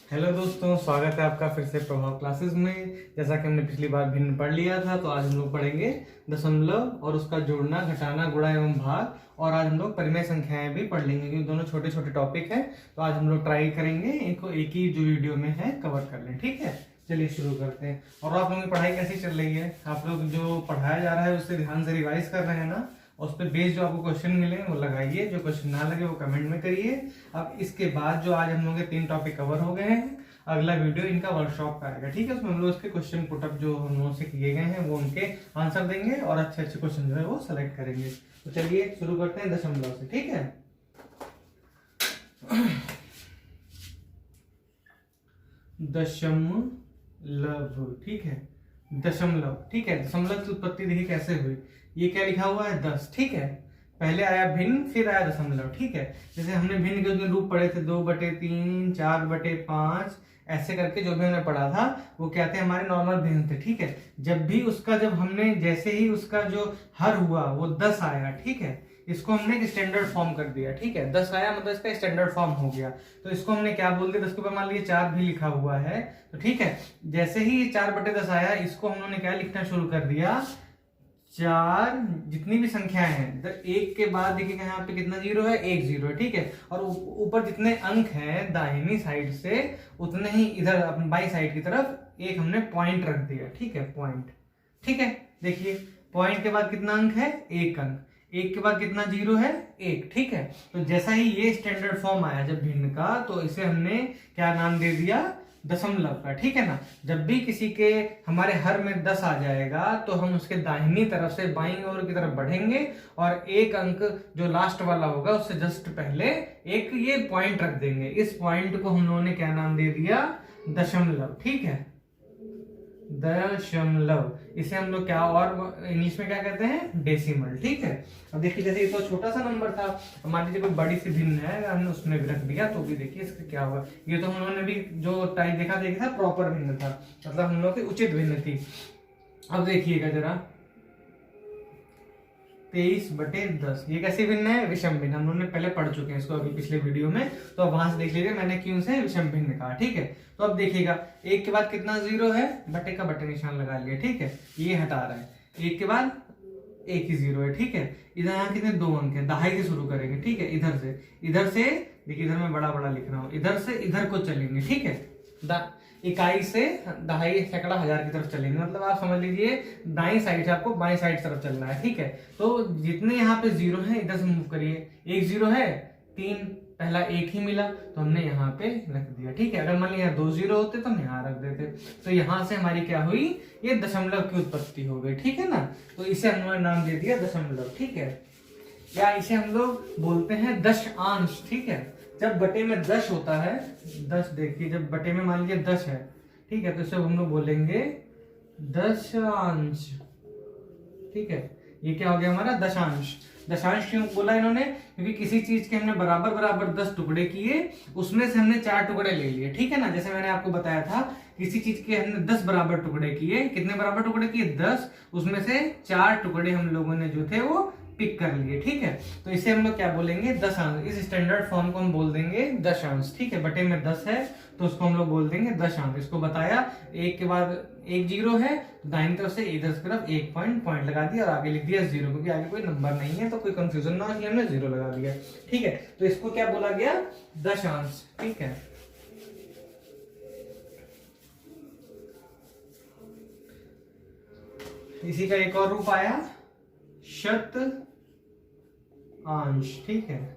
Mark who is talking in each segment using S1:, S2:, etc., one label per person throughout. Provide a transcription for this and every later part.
S1: Hello दोस्तों, स्वागत है आपका फिर से प्रभाव क्लासेस में। जैसा कि हमने पिछली बार भिन्न पढ़ लिया था, तो आज हम लोग पढ़ेंगे दशमलव और उसका जोड़ना, घटाना, गुणा एवं भाग। और आज हम लोग परिमेय संख्याएं भी पढ़ लेंगे, क्योंकि दोनों छोटे छोटे टॉपिक हैं। तो आज हम लोग ट्राई करेंगे इनको एक ही जो वीडियो में है कवर कर लें। ठीक है, चलिए शुरू करते हैं। और आप लोगों की पढ़ाई कैसी चल रही है? आप लोग जो पढ़ाया जा रहा है उससे ध्यान से रिवाइज कर रहे हैं ना? और उस पर बेस जो आपको क्वेश्चन मिले वो लगाइए, जो क्वेश्चन ना लगे वो कमेंट में करिए। अब इसके बाद जो आज हम लोग के 3 टॉपिक कवर हो गए हैं, अगला वीडियो इनका वर्कशॉप का आएगा। ठीक है, उसमें हम लोग उसके क्वेश्चन पुटअप जो हम लोगों से किए गए हैं वो उनके आंसर देंगे और अच्छे अच्छे क्वेश्चन जो है वो सेलेक्ट करेंगे। तो चलिए शुरू करते हैं दशमलव से। ठीक है, दशमलव। ठीक है, दशमलव। ठीक है, दशमलव की उत्पत्ति देखिए कैसे हुई। ये क्या लिखा हुआ है? 10। ठीक है, पहले आया भिन्न, फिर आया दशमलव। ठीक है, जैसे हमने भिन्न के उसमें रूप पढ़े थे 2/3, 4/5, ऐसे करके जो भी हमने पढ़ा था वो क्या थे? हमारे नॉर्मल भिन्न थे। ठीक है, जब हमने जैसे ही उसका जो हर हुआ वो 10 आया। ठीक है, इसको हमने एक स्टैंडर्ड फॉर्म कर दिया। ठीक है, 10 आया मतलब इसका स्टैंडर्ड फॉर्म हो गया। तो इसको हमने क्या बोल दिया? 10 के ऊपर मान लीजिए 4 भी लिखा हुआ है। तो ठीक है, जैसे ही ये 4/10 आया, इसको हम लोगों ने क्या लिखना शुरू कर दिया? 4 जितनी भी संख्याएं हैं, तो एक के बाद देखिएगा यहाँ पे कितना जीरो है? 1 जीरो है। ठीक है, और ऊपर जितने अंक हैं दाहिनी साइड से, उतने ही इधर अपनी बाई साइड की तरफ एक हमने पॉइंट रख दिया। ठीक है, पॉइंट। ठीक है, देखिए पॉइंट के बाद कितना अंक है? 1 अंक। 1 के बाद कितना जीरो है? 1। ठीक है, तो जैसा ही ये स्टैंडर्ड फॉर्म आया जब भिन्न का, तो इसे हमने क्या नाम दे दिया? दशमलव का। ठीक है ना, जब भी किसी के हमारे हर में 10 आ जाएगा तो हम उसके दाहिनी तरफ से बाईं ओर की तरफ बढ़ेंगे और एक अंक जो लास्ट वाला होगा उससे जस्ट पहले एक ये पॉइंट रख देंगे। इस पॉइंट को हम लोगों ने क्या नाम दे दिया? दशमलव। ठीक है, दशमलव। इसे हम लोग क्या और इंग्लिश में क्या कहते हैं? डेसिमल। ठीक है, अब देखिए जैसे ये तो छोटा सा नंबर था, मान लीजिए कोई बड़ी सी भिन्न है, अगर हमने उसमें भी रख दिया तो भी देखिए इसका क्या हुआ। ये तो हम लोगों ने भी जो टाइप देखा था प्रॉपर भिन्न था, मतलब हम लोग की उचित भिन्न थी। अब देखिएगा जरा, 23/10 ये कैसी भिन्न है? विषम भिन्न। हम लोगों ने पहले पढ़ चुके हैं इसको अभी पिछले वीडियो में, तो अब वहां से देख लीजिए मैंने क्यों से विषम भिन्न कहा। ठीक है, तो अब देखिएगा 1 के बाद कितना जीरो है? बटे का बटे निशान लगा लिया। ठीक है, ये हटा रहा है। 1 के बाद एक ही जीरो है। ठीक है, इधर यहाँ कितने? 2 अंक है। दहाई से शुरू करेंगे। ठीक है, इधर से देखिए, इधर मैं बड़ा बड़ा लिख रहा हूँ, इधर से इधर को चलेंगे। ठीक है, इकाई से दहाई, सैकड़ा, हजार की तरफ चलेंगे। मतलब आप समझ लीजिए दाई साइड से आपको बाई साइड तरफ चलना है। ठीक है, तो जितने यहाँ पे जीरो है इधर से मूव करिए। 1 जीरो है, 3 पहला 1 ही मिला तो हमने यहाँ पे रख दिया। ठीक है, अगर मान लिया 2 जीरो होते तो हम यहाँ रख देते। तो यहाँ से हमारी क्या हुई? ये दशमलव की उत्पत्ति हो गई। ठीक है ना, तो इसे हमने नाम दे दिया दशमलव। ठीक है, या इसे हम लोग बोलते हैं दशांश। ठीक है, जब बटे में 10 होता है, 10 देखिए, जब बटे में मान लीजिए 10 है, ठीक है, तो इसे हम लोग बोलेंगे दशांश। ठीक है, ये क्या हो गया हमारा? दशांश। दशांश क्यों बोला इन्होंने? क्योंकि किसी चीज के हमने बराबर बराबर 10 टुकड़े किए, उसमें से हमने 4 टुकड़े ले लिए। ठीक है ना, जैसे मैंने आपको बताया था, किसी चीज के हमने 10 बराबर टुकड़े किए। कितने बराबर टुकड़े किए? 10। उसमें से 4 टुकड़े हम लोगों ने जो थे वो पिक कर लिए। ठीक है, तो इसे हम लोग क्या बोलेंगे? दशांश। इस स्टैंडर्ड फॉर्म को हम बोल देंगे दशांश। ठीक है, बटे में 10 है तो उसको हम लोग बोल देंगे दशांश। इसको बताया, 1 के बाद 1 जीरो है तो दाहिनी तरफ से इधर की तरफ एक पॉइंट लगा दिया और आगे लिख दिया 0, क्योंकि आगे कोई नंबर नहीं है तो कोई कंफ्यूजन ना हो, इसलिए हमने 0 लगा दिया। ठीक है, तो इसको क्या बोला गया? दशांश। ठीक है, इसी का एक और रूप आया शत अंश। ठीक है,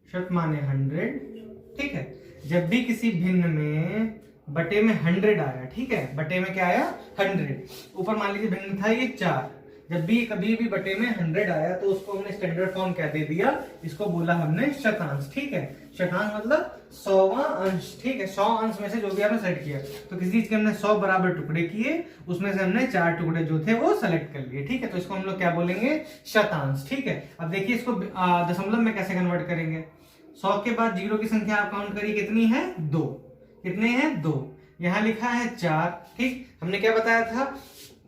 S1: शत माने 100। ठीक है, जब भी किसी भिन्न में बटे में 100 आया, ठीक है, बटे में क्या आया? 100। ऊपर मान लीजिए भिन्न था ये 4, जब भी कभी भी बटे में 100 आया तो उसको हमने स्टैंडर्ड फॉर्म क्या दे दिया? इसको बोला हमने शतांश। ठीक है, शतांश मतलब 100वां अंश। ठीक है, 100 अंश में से जो भी हमने सेलेक्ट किया, तो किसी चीज के हमने 100 बराबर टुकड़े किए, उसमें से हमने 4 टुकड़े जो थे वो सेलेक्ट कर लिए। ठीक है, तो इसको हम लोग क्या बोलेंगे? शतांश। ठीक है, अब देखिए इसको दशमलव में कैसे कन्वर्ट करेंगे? 100 के बाद जीरो की संख्या आप काउंट करिए, कितनी है? 2। कितने हैं? 2। यहाँ लिखा है 4। ठीक, हमने क्या बताया था?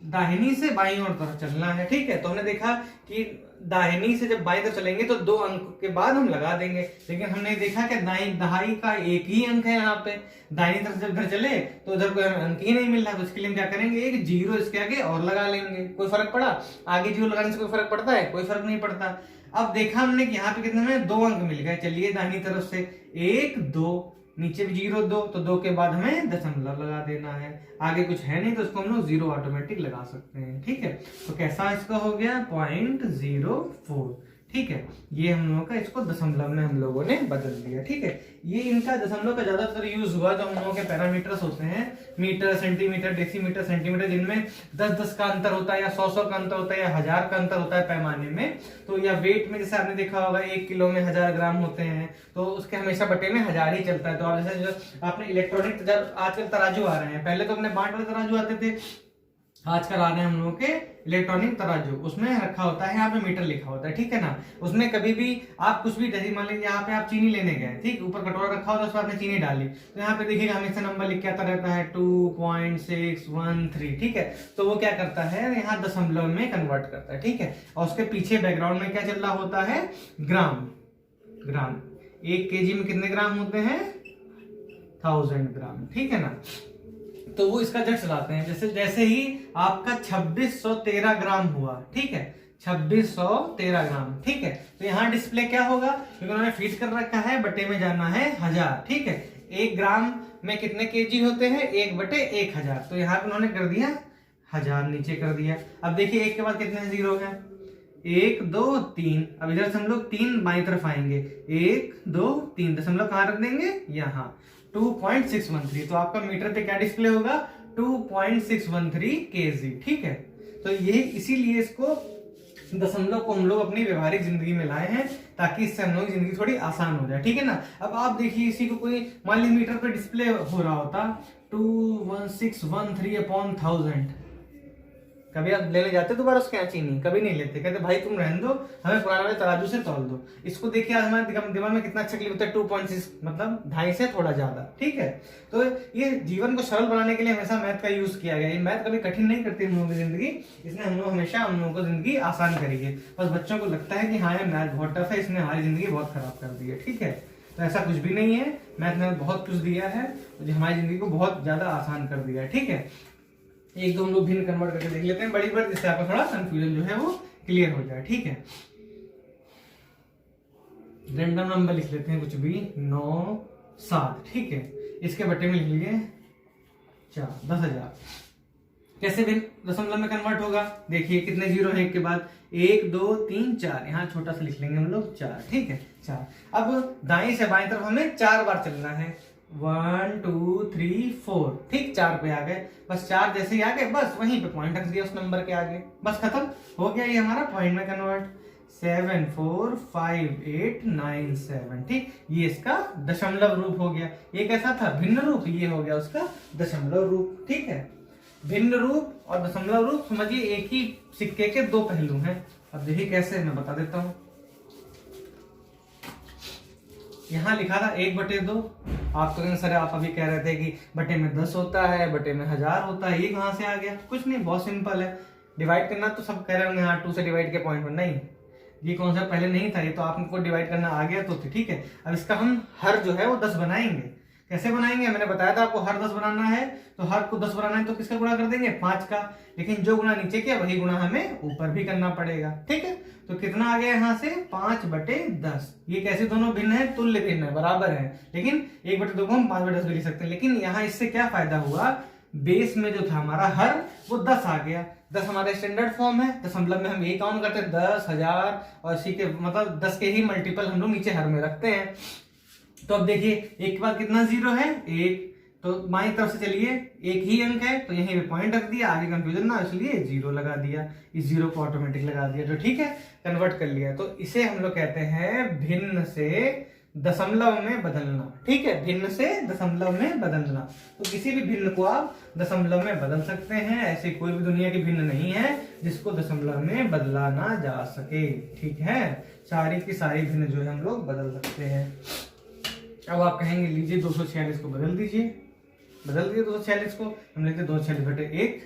S1: दाहिनी से बाईं ओर तरफ चलना है, ठीक है। तो हमने देखा कि दाहिनी से जब बाईं तरफ चलेंगे तो 2 अंक के बाद हम लगा देंगे, लेकिन हमने देखा कि दहाई का एक ही अंक है यहाँ पे। दाहिनी तरफ जब इधर चले तो उधर कोई अंक ही नहीं मिल रहा, तो इसके लिए हम क्या करेंगे, एक 0 इसके आगे और लगा लेंगे। कोई फर्क पड़ा? आगे 0 लगाने से कोई फर्क पड़ता है? कोई फर्क नहीं पड़ता। अब देखा हमने कि यहाँ पे कितने में 2 अंक मिल गए। चलिए दाहिनी तरफ से 1 2, नीचे भी 0 2, तो 2 के बाद हमें दशमलव लगा देना है। आगे कुछ है नहीं तो इसको हम लोग 0 ऑटोमेटिक लगा सकते हैं, ठीक है। तो कैसा इसका हो गया 0.04, ठीक है। ये हम लोगों का इसको दशमलव में हम लोगों ने बदल दिया, ठीक है। ये इनका दशमलव का ज्यादातर यूज हुआ जो हम लोगों के पैरामीटर्स होते हैं, मीटर, सेंटीमीटर, डेसीमीटर, सेंटीमीटर, जिनमें 10-10 का अंतर होता है या 100-100 का अंतर होता है या 1000 का अंतर होता है पैमाने में। तो या वेट में जैसे आपने देखा होगा 1 किलो में 1000 ग्राम होते हैं, तो उसके हमेशा बटे में 1000 ही चलता है। तो आप जैसे जो आपने इलेक्ट्रॉनिक आजकल तराजू आ रहे हैं, पहले तो अपने बांट वाले तराजू आते थे, आजकल आ रहे हैं हम लोगों के इलेक्ट्रॉनिक तराजू, उसमें रखा होता है यहाँ पे मीटर लिखा होता है, ठीक है ना। उसमें कभी भी आप कुछ भी, जैसे मान लीजिए यहाँ पे आप चीनी लेने गए, ठीक, ऊपर कटोरा रखा होता है उसमें आपने चीनी डाली, तो यहाँ पे देखिएगा हमेशा नंबर लिख के आता रहता है 2.613, ठीक है। तो वो क्या करता है, यहाँ दशमलव में कन्वर्ट करता है, ठीक है। और उसके पीछे बैकग्राउंड में क्या चल रहा होता है, ग्राम। 1 kg में कितने ग्राम होते हैं, 1000 ग्राम, ठीक है ना। तो वो इसका जड़ चलाते हैं। जैसे ही आपका 2613 ग्राम हुआ, ठीक है, 2613 ग्राम, ठीक है, तो यहाँ डिस्प्ले क्या होगा, क्योंकि उन्होंने फीड कर रखा है, बटे में जाना है 1000, ठीक है। 1 ग्राम में कितने केजी होते हैं, 1/1000, तो यहाँ पे उन्होंने कर दिया 1000 नीचे कर दिया। अब देखिए 1 के बाद कितने 0 है, 1 2 3। अब इधर से हम लोग 3 बाईं तरफ आएंगे, 1 2 3, दशमलव कहाँ रख देंगे, यहाँ 2.613। तो आपका मीटर पे क्या डिस्प्ले होगा, 2.613 kg, ठीक है। तो ये इसीलिए इसको दशमलव को हम लोग अपनी व्यवहारिक जिंदगी में लाए हैं, ताकि इससे हम लोग की जिंदगी थोड़ी आसान हो जाए, ठीक है ना। अब आप देखिए इसी को कोई मान लीजिए मीटर पे डिस्प्ले हो रहा होता 21613/1000, कभी आप लेने जाते दोबारा उसके यहाँ चीनी, कभी नहीं लेते, कहते भाई तुम रहने दो, हमें पुराने वाले तराजू से तौल दो। इसको देखिए आज हमारे दिमाग में कितना अच्छा क्लिक होता है, 2.6 मतलब 2.5 से थोड़ा ज्यादा, ठीक है। तो ये जीवन को सरल बनाने के लिए हमेशा मैथ का यूज किया गया। ये मैथ कभी कठिन नहीं करती हम लोगों की जिंदगी, इसने हम लोग हमेशा हम लोगों को जिंदगी आसान करी है। बस बच्चों को लगता है कि हाँ ये मैथ बहुत टफ है, इसने हमारी जिंदगी बहुत खराब कर दी है, ठीक है। तो ऐसा कुछ भी नहीं है, मैथ ने बहुत कुछ दिया है जो हमारी जिंदगी को बहुत ज्यादा आसान कर दिया है, ठीक है। एक दो हम लोग भिन्न कन्वर्ट करके देख लेते हैं बड़ी बार, जिससे आपका थोड़ा कंफ्यूजन जो है वो क्लियर हो जाए, ठीक है। रैंडम नंबर लिख लेते हैं कुछ भी, 9 7, ठीक है। इसके बटे में लिख लिए 4, 10,000। कैसे भिन्न दशमलव में कन्वर्ट होगा, देखिए कितने 0 है 1 के बाद, 1 2 3 4, यहाँ छोटा सा लिख लेंगे हम लोग 4, ठीक है 4। अब दाएं से बाएं तरफ हमें 4 बार चलना है, 1 2 3 4, ठीक, 4 पे आ गए। बस 4 जैसे ही आ गए, बस वहीं पे पॉइंट रख दिया उस नंबर के आगे, बस खत्म हो गया ये हमारा पॉइंट में कन्वर्ट। 7 4 5 8 9 7, ठीक, ये इसका दशमलव रूप हो गया। ये कैसा था, भिन्न रूप, ये हो गया उसका दशमलव रूप, ठीक है। भिन्न रूप और दशमलव रूप समझिए एक ही सिक्के के 2 पहलू हैं। अब देखिए कैसे, मैं बता देता हूं। यहाँ लिखा था 1/2, आप तो सर आप अभी कह रहे थे कि बटे में 10 होता है, बटे में 1000 होता है, ये कहाँ से आ गया, कुछ नहीं, बहुत सिंपल है। डिवाइड करना तो सब कह रहे होंगे हाँ 2 से डिवाइड के पॉइंट पर, नहीं, ये कॉन्सेप्ट पहले नहीं था, ये तो आपको डिवाइड करना आ गया तो ठीक है। अब इसका हम हर जो है वो 10 बनाएंगे। कैसे बनाएंगे, मैंने बताया था आपको, हर 10 बनाना है तो हर को 10 बनाना है तो किसका गुणा कर देंगे, 5 का, लेकिन जो गुणा नीचे किया वही गुणा हमें ऊपर भी करना पड़ेगा, ठीक है। तो कितना आ गया यहाँ से, 5/10। ये कैसे दोनों भिन्न है, तुल्य भिन्न है, बराबर है, लेकिन 1/2 को हम 5/10 भी लिख सकते हैं। लेकिन यहाँ इससे क्या फायदा हुआ, बेस में जो था हमारा हर, वो 10 आ गया। 10 हमारा स्टैंडर्ड फॉर्म है, दशमलव में हम यही काउंट करते हैं 10 1000, और इसी के मतलब 10 के ही मल्टीपल हम लोग नीचे हर में रखते हैं। तो अब देखिए 1 के बाद कितना 0 है, 1, तो बाईं तरफ से चलिए एक ही अंक है तो यहीं पे पॉइंट रख दिया, आगे कंफ्यूजन ना, इसलिए 0 लगा दिया, इस 0 को ऑटोमेटिक लगा दिया, तो ठीक है, कन्वर्ट कर लिया। तो इसे हम लोग कहते हैं भिन्न से दशमलव में बदलना, ठीक है, भिन्न से दशमलव में बदलना। तो किसी भी भिन्न को आप दशमलव में बदल सकते हैं, ऐसी कोई भी दुनिया की भिन्न नहीं है जिसको दशमलव में बदला ना जा सके, ठीक है। सारी की सारी भिन्न जो है हम लोग बदल सकते हैं। अब आप कहेंगे लीजिए 246 को बदल दीजिए, बदल दिए 246 को, हम लिखते 246/1,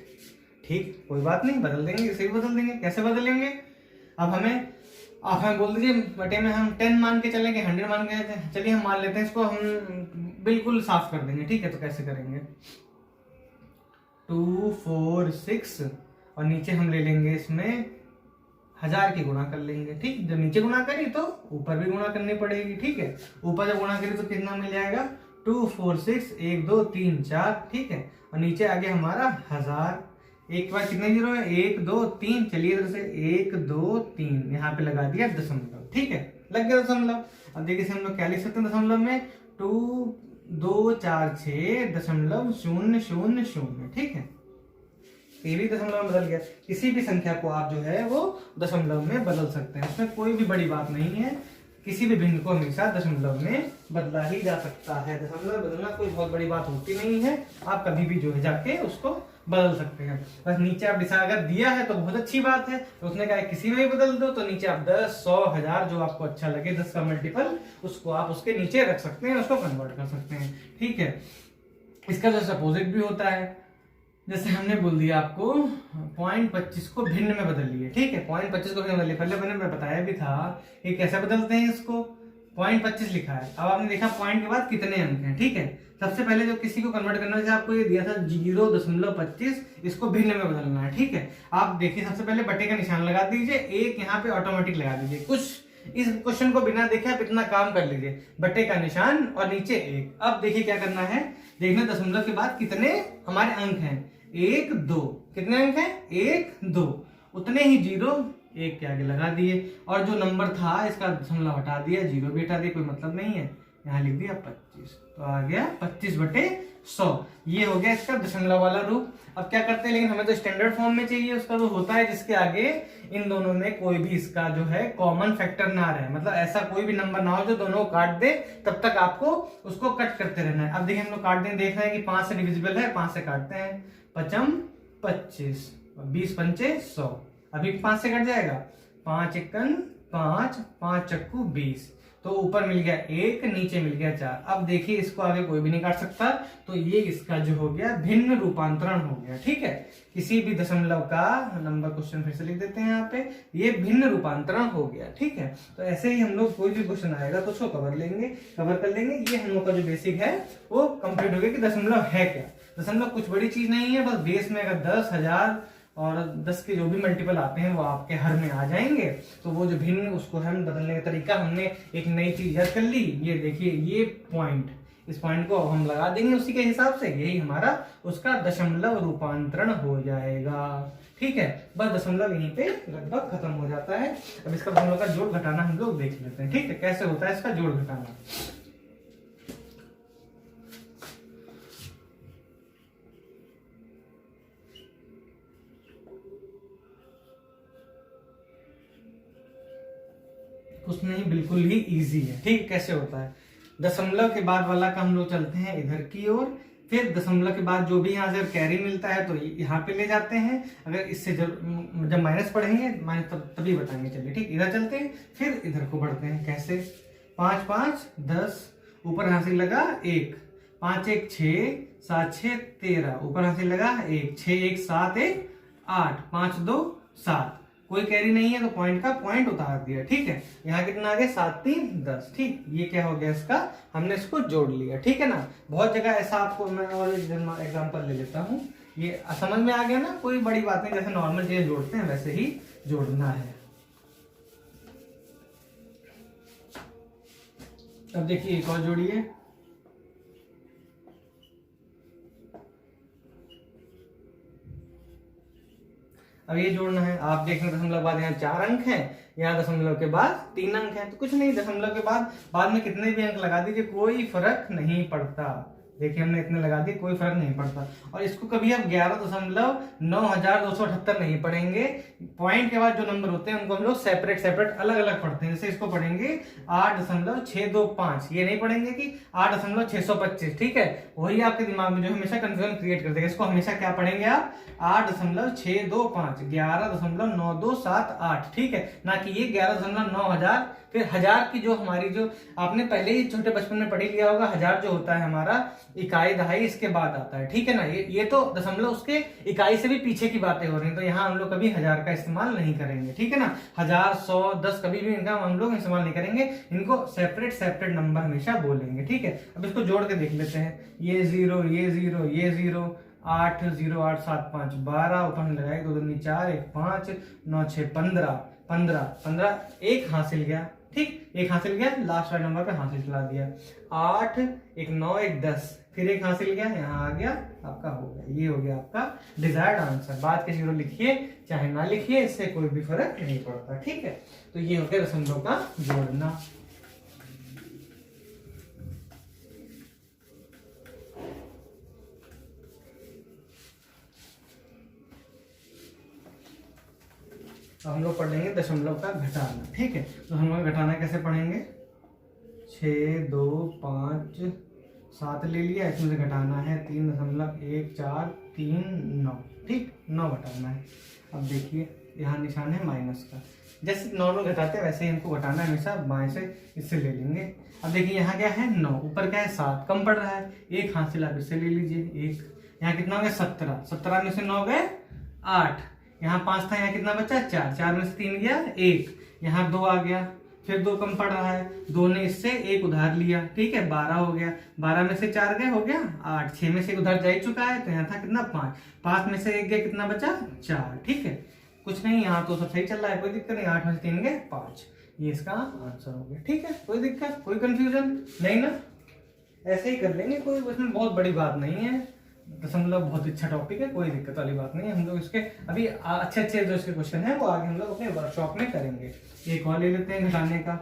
S1: ठीक, कोई बात नहीं, बदल देंगे, इसे भी बदल देंगे। कैसे बदलेंगे? अब आप हमें बोल दीजिए बटे में हम 10 मान के चलेंगे, 100 मान के चलिए, हम मान लेते हैं इसको, हम बिल्कुल साफ कर देंगे। ठीक है, तो कैसे करेंगे? 2 4 6 और नीचे हम ले लेंगे इसमें 1000 की गुणा कर लेंगे। ठीक, जब नीचे गुणा करी तो ऊपर भी गुणा करनी पड़ेगी। ठीक है, ऊपर जब गुणा करी तो कितना मिल जाएगा? 2 4 6 1 2 3 4। ठीक है, और नीचे आ गया हमारा 1000। एक के बाद कितने जीरो है? 1 2 3। चलिए इधर से 1 2 3 यहाँ पे लगा दिया दशमलव। ठीक है, लग गया दशमलव। अब देखिए हम लोग क्या लिख सकते हैं दशमलव में? 2 2 4 6 दशमलव 0 0 0। ठीक है, ये भी दशमलव में बदल गया। किसी भी संख्या को आप जो है वो दशमलव में बदल सकते हैं, इसमें कोई भी बड़ी बात नहीं है। किसी भी भिन्न को हमेशा दशमलव में बदला ही जा सकता है। दशमलव बदलना कोई बहुत बड़ी बात होती नहीं है, आप कभी भी जो है जाके उसको बदल सकते हैं। बस नीचे आप दिशा अगर दिया है तो बहुत अच्छी बात है, तो उसने कहा किसी में भी बदल दो, तो नीचे आप 10 100 1000 जो आपको अच्छा लगे 10 का मल्टीपल उसको आप उसके नीचे रख सकते हैं, उसको कन्वर्ट कर सकते हैं। ठीक है, इसका जो अपोजिट भी होता है, जैसे हमने बोल दिया आपको 0.25 को भिन्न में बदल लिए। ठीक है, 0.25 को भिन्न में बदल लिए। पहले मैंने बताया भी था कि कैसे बदलते हैं इसको। 0.25 लिखा है, अब आपने देखा पॉइंट के बाद कितने अंक हैं। ठीक है, सबसे पहले जो किसी को कन्वर्ट करना है, आपको ये दिया था 0.25, इसको भिन्न में बदलना है। ठीक है, आप देखिए सबसे पहले बटे का निशान लगा दीजिए, एक यहाँ पे ऑटोमेटिक लगा दीजिए। कुछ इस क्वेश्चन को बिना देखे आप इतना काम कर लीजिए, बटे का निशान और नीचे एक। अब देखिए क्या करना है, देखना दशमलव के बाद कितने हमारे अंक हैं। 1 2, कितने अंक हैं? 1 2, उतने ही जीरो एक के आगे लगा दिए, और जो नंबर था इसका दशमलव हटा दिया, जीरो भी हटा दिया, कोई मतलब नहीं है, यहाँ लिख दिया 25, तो आ गया 25/100। ये हो गया इसका दशमलव वाला रूप। अब क्या करते हैं, लेकिन हमें तो स्टैंडर्ड फॉर्म में चाहिए, उसका जो होता है जिसके आगे इन दोनों में कोई भी इसका जो है कॉमन फैक्टर ना रहे, मतलब ऐसा कोई भी नंबर ना हो जो दोनों को काट दे, तब तक आपको उसको कट करते रहना है। अब देखिए हम लोग काट दें, देख रहे हैं कि 5 से डिविजिबल है, 5 से काटते हैं, 5 25, 20 पंचे 100, अभी 5 से कट जाएगा, 5 एकन 5, 5 चक्कू 20, तो ऊपर मिल गया 1, नीचे मिल गया 4। अब देखिए इसको आगे कोई भी नहीं काट सकता, तो ये इसका जो हो गया भिन्न रूपांतरण हो गया। ठीक है, किसी भी दशमलव का नंबर, क्वेश्चन फिर से लिख देते हैं यहाँ पे, ये भिन्न रूपांतरण हो गया। ठीक है, तो ऐसे ही हम लोग कोई भी क्वेश्चन आएगा तो उसको कवर कर लेंगे। ये हम लोग का जो बेसिक है वो कंप्लीट हो गया कि दशमलव है क्या। दशमलव कुछ बड़ी चीज नहीं है, बस बेस में अगर 10 1000 और 10 के जो भी मल्टीपल आते हैं वो आपके हर में आ जाएंगे, तो वो जो भिन्न उसको हम बदलने का तरीका, हमने एक नई चीज याद कर ली। ये देखिए ये पॉइंट, इस पॉइंट को हम लगा देंगे उसी के हिसाब से, यही हमारा उसका दशमलव रूपांतरण हो जाएगा। ठीक है, बस दशमलव यहीं पे लगभग खत्म हो जाता है। अब इसका दशमलव का जोड़ घटाना हम लोग देख लेते हैं। ठीक है, कैसे होता है इसका जोड़ घटाना। कुछ नहीं, बिल्कुल ही इजी है। ठीक, कैसे होता है, दशमलव के बाद वाला का हम लोग चलते हैं इधर की ओर, फिर दशमलव के बाद जो भी यहाँ से कैरी मिलता है तो यहाँ पे ले जाते हैं। अगर इससे जब माइनस पढ़ेंगे, माइनस तभी बताएंगे। चलिए ठीक, इधर चलते हैं, फिर इधर को बढ़ते हैं। कैसे? 5 5 10, ऊपर यहाँ से लगा 1, 5 1 6, 7 6 13, ऊपर यहाँ से लगा 1, 6 1 7 1 8, 5 2 7, कोई कैरी नहीं है तो पॉइंट का पॉइंट उतार दिया। ठीक है, यहाँ कितना आ गया? 7 3 10। ठीक, ये क्या हो गया इसका, हमने इसको जोड़ लिया। ठीक है ना, बहुत जगह ऐसा आपको, मैं और एग्जांपल ले लेता हूँ, ये समझ में आ गया ना, कोई बड़ी बात नहीं, जैसे नॉर्मल चीजें जोड़ते हैं वैसे ही जोड़ना है। अब देखिए एक और जोड़िए, अब ये जोड़ना है। आप देख रहे हैं दशमलव के बाद यहाँ 4 अंक हैं, यहाँ दशमलव के बाद 3 अंक हैं, तो कुछ नहीं, दशमलव के बाद में कितने भी अंक लगा दीजिए, कोई फर्क नहीं पड़ता। देखिए हमने इतने लगा दिए, कोई फर्क नहीं पड़ता। और इसको कभी आप 11.9278 नहीं पढ़ेंगे। पॉइंट के बाद जो नंबर होते हैं उनको हम लोग सेपरेट अलग अलग पढ़ते हैं। जैसे इसको पढ़ेंगे 8.625, ये नहीं पढ़ेंगे कि 8.625। ठीक है, वही आपके दिमाग में जो हमेशा कंफ्यूजन क्रिएट कर देगा। इसको हमेशा क्या पढ़ेंगे आप? 8.625, 11.9278। ठीक है, ना कि ये 11.9000 फिर 1000 की जो हमारी जो आपने पहले ही छोटे बचपन में पढ़ी लिया होगा, 1000 जो होता है हमारा इकाई दहाई इसके बाद आता है, ठीक है ना। ये तो दशमलव उसके इकाई से भी पीछे की बातें हो रही हैं, तो यहाँ हम लोग कभी 1000 का इस्तेमाल नहीं करेंगे, ठीक है ना। 1000, 100, 10 कभी भी इनका हम लोग इस्तेमाल नहीं करेंगे, इनको सेपरेट सेपरेट नंबर हमेशा बोलेंगे, ठीक है। अब इसको जोड़ के देख लेते हैं, ये 0, ये 0, ये 0, 8, 0, 8, 7, 5, 12, ऊपर में लगाए 2 दूनी 4, 1 5, 9 6 15, 15, 15, एक हासिल गया, ठीक, एक हासिल गया, लास्ट वाले नंबर पे हासिल चला दिया, 8, 1 9, 1 10, फिर एक हासिल गया, यहाँ आ गया, आपका हो गया, ये हो गया आपका डिजायर्ड आंसर। बाद के 0 लिखिए चाहे ना लिखिए, इससे कोई भी फर्क नहीं पड़ता, ठीक है। तो ये हो गया दशमलव का जोड़ना। तो हम लोग पढ़ लेंगे दशमलव का घटाना, ठीक है। तो हम लोग घटाना कैसे पढ़ेंगे, 6, 2, 5, 7 ले लिया, इसमें से घटाना है 3.143, 9, ठीक, 9 घटाना है। अब देखिए यहाँ निशान है माइनस का, जैसे नॉर्मल घटाते हैं वैसे ही हमको घटाना है, हमेशा बाएं से इससे ले लेंगे। अब देखिए यहाँ क्या है 9, ऊपर क्या है 7, कम पड़ रहा है, एक हासिल आप इससे ले लीजिए, एक, यहाँ कितना हो गया 17, 17 में से 9 गए 8, यहाँ 5 था, यहाँ कितना बचा 4, 4 में से 3 गया 1, यहाँ 2 आ गया, फिर 2 कम पड़ रहा है, 2 ने इससे 1 उधार लिया, ठीक है, 12 हो गया, 12 में से 4 गए हो गया 8, 6 में से 1 उधार जा ही चुका है, तो यहाँ था कितना 5, 5 में से 1 गया, कितना बचा 4, ठीक है। कुछ नहीं, यहाँ तो सब सही चल रहा है, कोई दिक्कत नहीं, 8 में से 3 गए 5, ये इसका आंसर हो गया, ठीक है। कोई दिक्कत, कोई कंफ्यूजन नहीं ना, ऐसे ही कर लेंगे, कोई उसमें बहुत बड़ी बात नहीं है, दशमलव बहुत अच्छा टॉपिक है, कोई दिक्कत वाली बात नहीं है। हम लोग इसके अभी अच्छे अच्छे जो इसके क्वेश्चन है वो आगे हम लोग अपने वर्कशॉप में करेंगे। एक और ले लेते हैं घटाने का,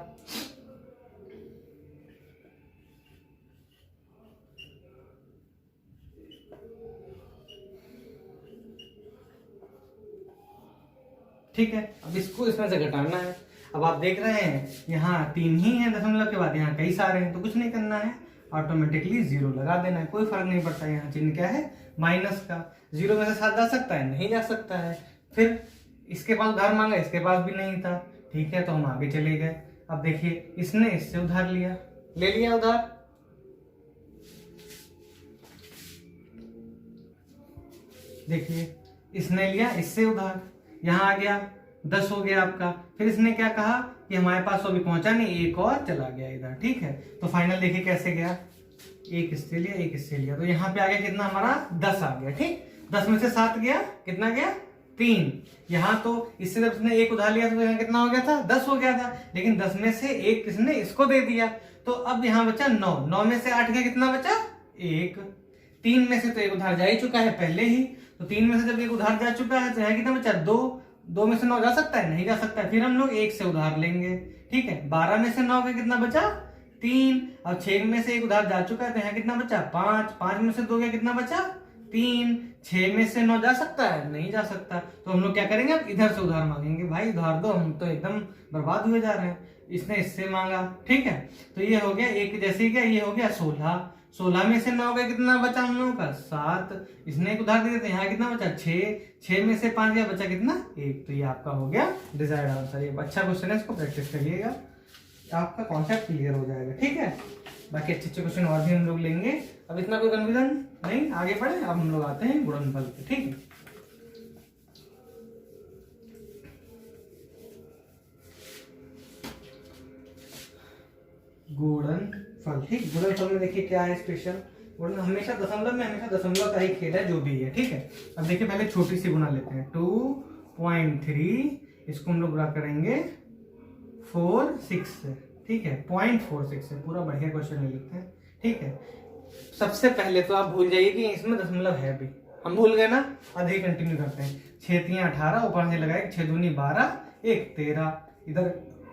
S1: ठीक है। अब इसको इसमें से घटाना है। अब आप देख रहे हैं यहाँ 3 ही है दशमलव के बाद, यहाँ कई सारे हैं, तो कुछ नहीं करना है, ऑटोमेटिकली 0 लगा देना है, कोई फर्क नहीं पड़ता। यहाँ चिन्ह क्या है माइनस का, 0 में से 7 जा सकता है, नहीं जा सकता है। फिर इसके पास उधार मांगा, इसके पास भी नहीं था, ठीक है, तो हम आगे चले गए। अब देखिए इसने इससे उधार लिया, ले लिया उधार, देखिए इसने लिया इससे उधार, यहाँ आ गया 10 हो गया आपका। फिर इसने क्या कहा कि हमारे पास तो अभी पहुंचा नहीं, एक और चला गया इधर, ठीक है। तो फाइनल देखिए कैसे गया, एक इससे लिया, एक इससे लिया, तो यहाँ पे आ गया कितना हमारा 10 आ गया, ठीक। 10 में से 7 गया, कितना गया 3। यहाँ तो इससे जब इसने एक उधार लिया तो यहाँ कितना हो गया था 10 हो गया था, लेकिन 10 में से एक किसने इसको दे दिया, तो अब यहाँ बचा 9, 9 में से 8 गया, कितना बचा 1। 3 में से तो एक उधार जा ही चुका है पहले ही, तो 3 में से जब एक उधार जा चुका है तो यहाँ कितना बचा 2, 2 में से 9 जा सकता है, नहीं जा सकता है। फिर हम लोग 1 से उधार लेंगे, ठीक है। 12 में से 9 का कितना बचा 3, और 6 में से एक उधार जा चुका है तो यहाँ कितना बचा 5, 5 में से 2 गया, कितना बचा 3, 6 में से 9 जा सकता है, नहीं जा सकता। तो हम लोग क्या करेंगे, अब इधर से उधार मांगेंगे, भाई उधार दो, हम तो एकदम बर्बाद हुए जा रहे हैं। इसने इससे मांगा, ठीक है, तो ये हो गया एक, जैसे ही क्या ये हो गया 16, 16 में से 9 गया, कितना बचा हम लोगों का 7, इसने एक उधार दे देते, यहाँ कितना बचा 6, 6 में से 5 गया, बचा कितना 1। तो ये आपका हो गया डिजायर्ड आंसर। ये अच्छा क्वेश्चन है, इसको प्रैक्टिस करिएगा, आपका कॉन्सेप्ट क्लियर हो जाएगा, ठीक है। बाकी अच्छे अच्छे क्वेश्चन और भी हम लोग लेंगे। अब इतना कोई कन्फ्यूजन नहीं, आगे बढ़े। अब हम लोग आते हैं गुणनफल पे, ठीक है। गुणनफल, ठीक। गुणनफल में देखिए क्या है स्पेशल, हमेशा दशमलव में हमेशा दशमलव का ही खेल है, जो भी है, ठीक है। अब देखिए पहले छोटी सी गुणा लेते हैं, 2.3, इसको हम लोग गुणा करेंगे 4, 6 से, ठीक है, 0.46 से। पूरा बढ़िया क्वेश्चन ले लेते हैं, ठीक है। सबसे पहले तो आप भूल जाइए कि इसमें दशमलव है भी, हम भूल गए ना, आधे कंटिन्यू करते हैं। 6 3 18, ऊपर से लगाए 6 दूनी 12, 1 13, इधर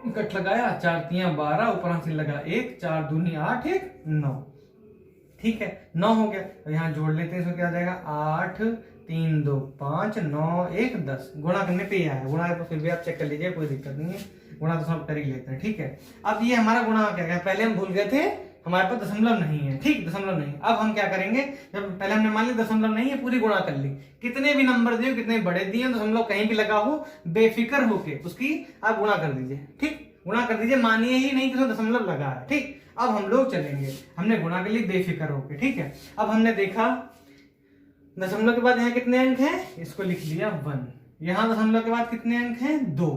S1: कट लगाया, 4 3 12, ऊपर से लगा 1, 4 दूनी 8, 1 9, ठीक है, 9 हो गया। तो यहाँ जोड़ लेते हैं, इसमें क्या आ जाएगा 8 3 2 5 9 1 10। गुणा करने पे ही आया, गुणा तो फिर भी आप चेक कर लीजिए, कोई दिक्कत नहीं है, गुणा तो सब कर ही लेते हैं, ठीक है। अब ये हमारा गुणा क्या गया, पहले हम भूल गए थे हमारे पास दशमलव नहीं है, ठीक, दशमलव नहीं। अब हम क्या करेंगे, जब पहले हमने मान लिया दशमलव नहीं है, पूरी गुणा कर ली, कितने भी नंबर दिए, कितने बड़े दिए, दशमलव कहीं भी लगा हो, बेफिक्र होके उसकी आप गुणा कर दीजिए, ठीक। गुणा कर दीजिए, मानिए ही नहीं कि उसमें दशमलव लगा है। ठीक, अब हम लोग चलेंगे, हमने गुणा कर ली बेफिक्र होके। ठीक है, अब हमने देखा दशमलव के बाद यहाँ कितने अंक हैं, इसको लिख लिया 1। यहाँ दशमलव के बाद कितने अंक हैं, 2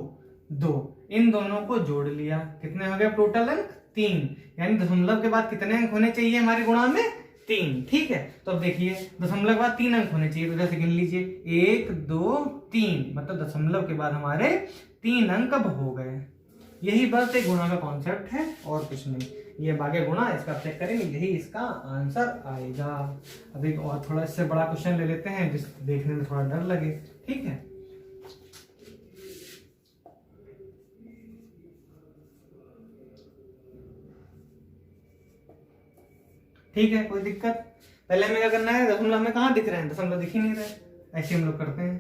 S1: 2, इन दोनों को जोड़ लिया, कितने हो गए टोटल अंक 3। यानी दशमलव के बाद कितने अंक होने चाहिए हमारे गुणा में, 3। ठीक है, तो अब देखिए दशमलव के बाद 3 अंक होने चाहिए, तो जैसे गिन लीजिए 1 2 3, मतलब दशमलव के बाद हमारे 3 अंक अब हो गए। यही बस एक गुणा का कॉन्सेप्ट है और कुछ नहीं। ये बाकी गुणा इसका चेक करेंगे, यही इसका आंसर आएगा। अब एक और थोड़ा इससे बड़ा क्वेश्चन ले लेते हैं जिस देखने में थोड़ा डर लगे। ठीक है, ठीक है, कोई दिक्कत। पहले हमें क्या करना है, दशमलव में कहाँ दिख रहे हैं, दशमलव दिख ही नहीं रहे। ऐसे हम लोग करते हैं,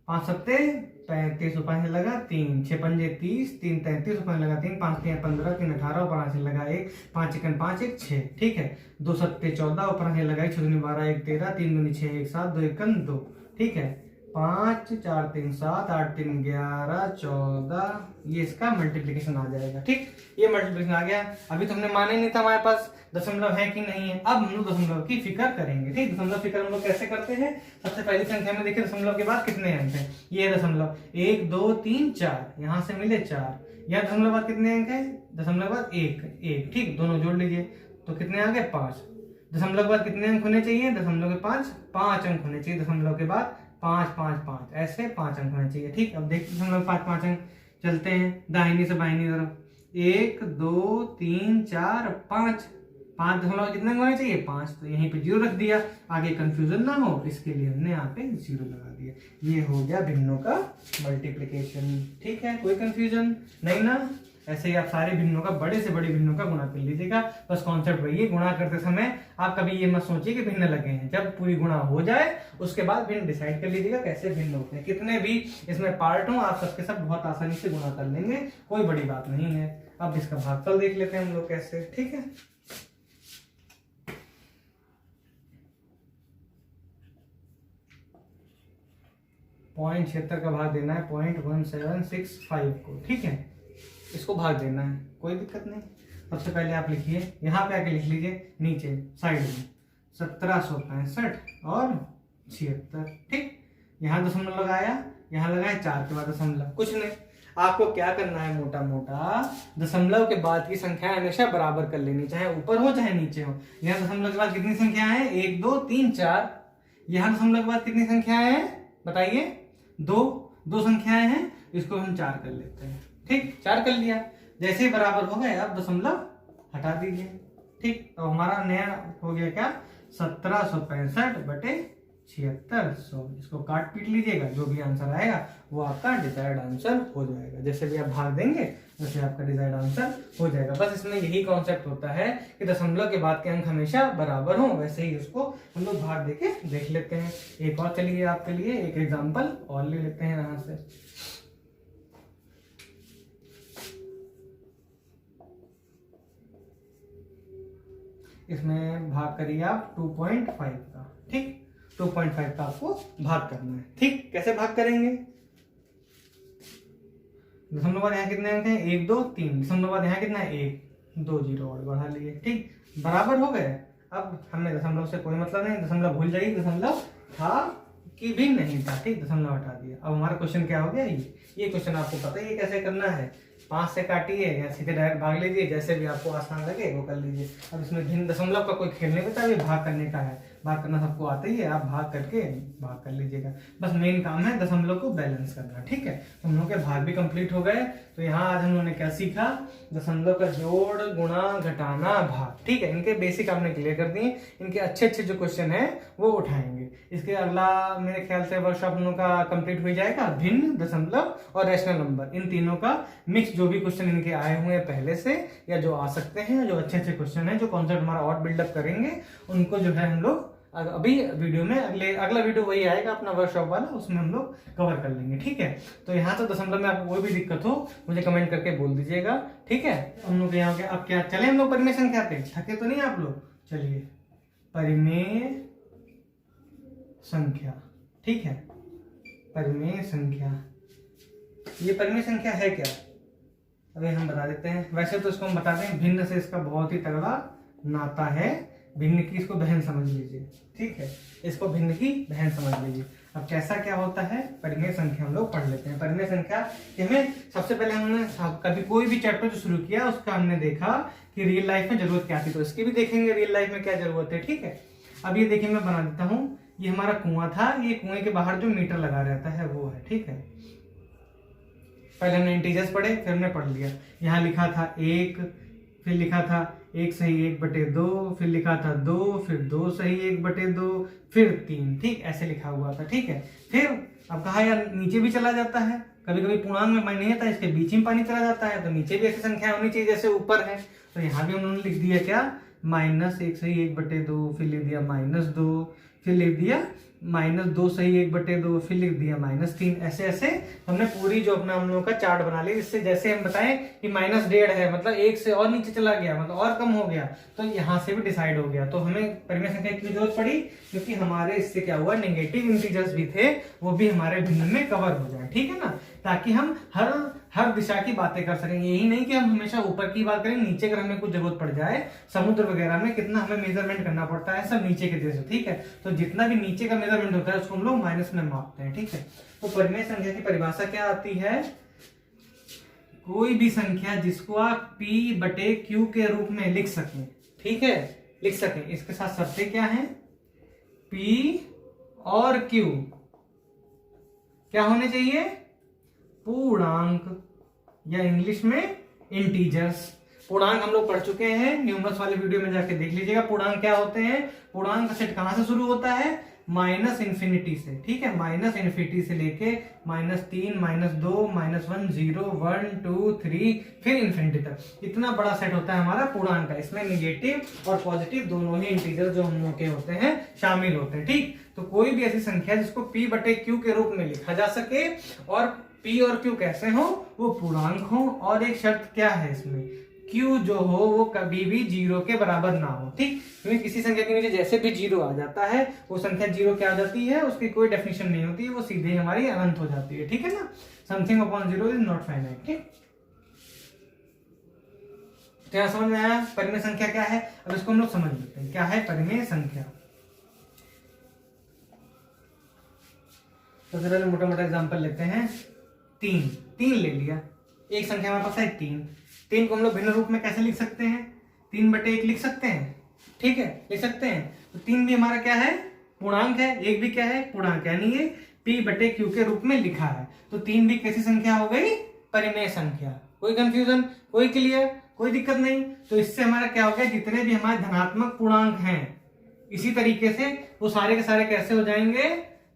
S1: 5 सत्ते 35, ऊपर से लगा 3, 6 पंजे 30, 3 33, ऊपर लगा 3, 5 3 15, 3 18, ऊपर से लगा 1, 5 1 5 1 6। ठीक है, 2 सत्ते 14, ऊपर से लगा 6 दूनी 12, 1 13, 3 दूनी 6 1 7, 2 1 2। ठीक है, 5 4 3 7, 8 3 11 14, ये इसका मल्टीप्लिकेशन आ जाएगा। ठीक, ये मल्टीप्लिकेशन आ गया। अभी तो हमने माना ही नहीं था हमारे पास दशमलव है कि नहीं है। अब हम लोग दशमलव की फिक्र करेंगे। ठीक, दशमलव फिक्र हम लोग कैसे करते हैं, सबसे पहली संख्या में देखिए दशमलव के बाद कितने अंक हैं, ये दशमलव 1 2 3 4, यहाँ से मिले 4, यहाँ दशमलव के बाद कितने अंक है, दशमलव के बाद 1 1। ठीक, दोनों जोड़ लीजिए तो कितने आ गए 5। दशमलव के बाद कितने अंक होने चाहिए, दशमलव के 5 अंक होने चाहिए, दशमलव के बाद 5 5 5, ऐसे 5 अंक होने चाहिए। ठीक, अब देखते दशमलव 5 5 अंक चलते हैं दाहिनी से बाहिनी तरफ, 1 2 3 4 5, 5 दशमलव कितने होने चाहिए 5, तो यहीं पे 0 रख दिया, आगे कंफ्यूजन ना हो इसके लिए हमने यहाँ पे 0 लगा दिया। ये हो गया भिन्नों का मल्टीप्लिकेशन। ठीक है, कोई कंफ्यूजन नहीं ना। ऐसे ही आप सारे भिन्नों का, बड़े से बड़े भिन्नों का गुणा कर लीजिएगा। बस कॉन्सेप्ट वही है, गुणा करते समय आप कभी ये मत सोचिए कि भिन्न लगे हैं। जब पूरी गुणा हो जाए उसके बाद भिन्न डिसाइड कर लीजिएगा कैसे भिन्न होते हैं। कितने भी इसमें पार्ट हो आप सबके सब बहुत आसानी से गुणा कर लेंगे, कोई बड़ी बात नहीं है। अब इसका भागफल देख लेते हैं हम लोग कैसे। ठीक है, पॉइंट 76 का भाग देना है 0.1765 को। ठीक है, इसको भाग देना है, कोई दिक्कत नहीं। सबसे पहले आप लिखिए, यहाँ पे आके लिख लीजिए नीचे साइड में 1765 और 76। ठीक, यहाँ दशमलव लगाया, यहाँ लगाया 4 के बाद दशमलव, कुछ नहीं। आपको क्या करना है, मोटा मोटा दशमलव के बाद की संख्या हमेशा बराबर कर लेनी, चाहे ऊपर हो चाहे नीचे हो। यहाँ दशमलव के बाद कितनी संख्या है, 1 2 3 4। यहाँ दशमलव के बाद कितनी संख्याएं हैं बताइए, 2 संख्याएं हैं, इसको हम 4 कर लेते हैं। ठीक, 4 कर लिया, जैसे ही बराबर हो गए अब दशमलव हटा दीजिए। ठीक, तो हमारा नया हो गया क्या, 1765 बटे 7600। इसको काट पीट लीजिएगा, जो भी आंसर आएगा वो आपका डिजायर्ड आंसर हो जाएगा। जैसे भी आप भाग देंगे वैसे आपका डिजायर्ड आंसर हो जाएगा। बस इसमें यही कॉन्सेप्ट होता है कि दशमलव के बाद के अंक हमेशा बराबर हो, वैसे ही उसको हम लोग भाग देके देख लेते हैं। एक और चलिए आपके लिए एक एग्जाम्पल और ले लेते हैं यहाँ से। इसमें भाग करिए आप 2.5 का। ठीक, 2.5 का आपको भाग करना है। ठीक, कैसे भाग करेंगे, दशमलव बाद यहाँ कितने अंक हैं, 1 2 3, दशमलव बाद यहाँ कितना है 1 2 0 और बढ़ा लिए। ठीक, बराबर हो गए। अब हमें दशमलव से कोई मतलब नहीं, दशमलव भूल जाइए, दशमलव था कि भी नहीं था। ठीक, दशमलव हटा दिया। अब हमारा क्वेश्चन क्या हो गया, ये क्वेश्चन आपको पता ही है कैसे करना है। 5 से काटिए या सीधे डायरेक्ट भाग लीजिए, जैसे भी आपको आसान लगे वो कर लीजिए। अब इसमें भिन्न दशमलव का कोई खेलने का भी भाग करने का है, भाग करना सबको आता ही है, आप भाग करके भाग कर लीजिएगा। बस मेन काम है दशमलव को बैलेंस करना। ठीक है, तो हम लोग के भाग भी कंप्लीट हो गए। तो यहाँ आज हम लोगों ने क्या सीखा, दशमलव का जोड़ गुणा घटाना भाग। ठीक है, इनके बेसिक आपने क्लियर कर दिए, इनके अच्छे अच्छे जो क्वेश्चन है वो उठाएंगे। इसके अगला मेरे ख्याल से वर्कशॉप हम लोग का कंप्लीट हो जाएगा, भिन्न, दशमलव और रैशनल नंबर, इन तीनों का मिक्स। जो भी क्वेश्चन इनके आए हुए हैं पहले से या जो आ सकते हैं, जो अच्छे अच्छे क्वेश्चन हैं, जो कॉन्सेप्ट हमारा और बिल्डअप करेंगे, उनको जो है हम लोग अभी वीडियो में अगला वीडियो वही आएगा अपना वर्कशॉप वाला, उसमें हम लोग कवर कर लेंगे। ठीक है, तो यहाँ तो दशमलव में आपको कोई भी दिक्कत हो मुझे कमेंट करके बोल दीजिएगा। ठीक है, हम लोग यहाँ के अब क्या चले, हम लोग परिमेय संख्या पे, थके तो नहीं आप लोग, चलिए परिमेय संख्या। ठीक है, परिमेय संख्या, ये परिमेय संख्या है क्या, अभी हम बता देते हैं। वैसे तो इसको हम बता दें, भिन्न से इसका बहुत ही तगड़ा नाता है। भिन्न की इसको बहन समझ लीजिए, ठीक है, इसको भिन्न की बहन समझ लीजिए। अब कैसा क्या होता है, परिमेय संख्या हम लोग पढ़ लेते हैं। परिमेय संख्या हमें सबसे पहले हमने कभी कोई भी चैप्टर जो शुरू किया उसका हमने देखा कि रियल लाइफ में जरूरत क्या थी, तो इसकी भी देखेंगे रियल लाइफ में क्या जरूरत है, ठीक है। अब ये देखिए मैं बना देता हूँ, ये हमारा कुआं था, ये कुएं के बाहर जो मीटर लगा रहता है वो है, ठीक है। पहले हमने इंटीजर्स पढ़े, फिर हमने पढ़ लिया। यहाँ लिखा था 1, फिर लिखा था 1 सही 1/2, फिर लिखा था 2, फिर 2 सही 1/2, फिर 3, ठीक, ऐसे लिखा हुआ था, ठीक है। फिर अब कहा यार नीचे भी चला जाता है, कभी कभी पूर्णांक में पानी नहीं आता, इसके बीच में पानी चला जाता है, तो नीचे भी ऐसी संख्या होनी चाहिए जैसे ऊपर है। तो यहाँ भी उन्होंने लिख दिया क्या, -1 सही 1/2, फिर लिख दिया -2, फिर लिख दिया -2 सही 1/2, फिर लिख दिया -3। ऐसे ऐसे हमने पूरी जो अपना हम लोगों का चार्ट बना लिया, जिससे जैसे हम बताएं कि -1.5 है, मतलब 1 से और नीचे चला गया, मतलब और कम हो गया, तो यहाँ से भी डिसाइड हो गया। तो हमें परिमेय संख्या की जरूरत पड़ी, क्योंकि हमारे इससे क्या हुआ, नेगेटिव इंटीजर्स भी थे, वो भी हमारे भिन्न में कवर हो जाए, ठीक है ना, ताकि हम हर दिशा की बातें कर सकें। यही नहीं कि हम हमेशा ऊपर की बात करें, नीचे अगर हमें कुछ जरूरत पड़ जाए, समुद्र वगैरह में कितना हमें मेजरमेंट करना पड़ता है, सब नीचे के देश, ठीक है। तो जितना भी नीचे का मेजरमेंट होता है उसको हम लोग माइनस में मापते हैं, ठीक है। तो परिमेय संख्या की परिभाषा क्या आती है, कोई भी संख्या जिसको आप P/Q के रूप में लिख सकें, ठीक है, लिख सकें। इसके साथ शर्तें क्या है, P और Q क्या होने चाहिए, पूर्णांक, या इंग्लिश में इंटीजर्स। पूर्णांक हम लोग पढ़ चुके हैं, न्यूमरस वाले वीडियो में जाके देख लीजिएगा पूर्णांक क्या होते हैं। पूर्णांक का सेट कहां से शुरू होता है, -∞ से, ठीक है, -∞ से लेके -3, -2, -1, 0, 1, 2, 3, फिर इन्फिनिटी तक। इतना बड़ा सेट होता है हमारा पूर्णांक का। इसमें निगेटिव और पॉजिटिव दोनों ही इंटीजर जो हम लोग के होते हैं शामिल होते हैं, ठीक। तो कोई भी ऐसी संख्या जिसको P/Q के रूप में लिखा जा सके, और P और Q कैसे हो, वो पूर्णांक हो, और एक शर्त क्या है इसमें, Q जो हो वो कभी भी 0 के बराबर ना हो, ठीक। क्योंकि किसी संख्या के नीचे जैसे भी 0 आ जाता है, वो संख्या 0 क्या आ जाती है, उसकी कोई डेफिनेशन नहीं होती है, वो सीधे हमारी अनंत हो जाती है, ठीक है ना। Something upon 0 is not finite, ठीक। तो यहां समझ में आया परिमेय संख्या क्या है। अब इसको हम लोग समझ लेते हैं क्या है परिमेय संख्या। तो जरा मोटा मोटा एग्जांपल लेते हैं। 3 ले लिया, एक संख्या हमारे पास है 3 को हम लोग भिन्न रूप में कैसे लिख सकते हैं, 3/1 लिख सकते हैं, ठीक है, लिख सकते हैं। तो 3 भी हमारा क्या है, पूर्णांक है, 1 भी क्या है, पूर्णांक, यानी ये P/Q के रूप में लिखा है। तो 3 भी कैसी संख्या हो गई, परिमेय संख्या। कोई कंफ्यूजन, कोई क्लियर, कोई दिक्कत नहीं। तो इससे हमारा क्या हो गया, जितने भी हमारे धनात्मक पूर्णांक हैं, इसी तरीके से वो सारे के सारे कैसे हो जाएंगे,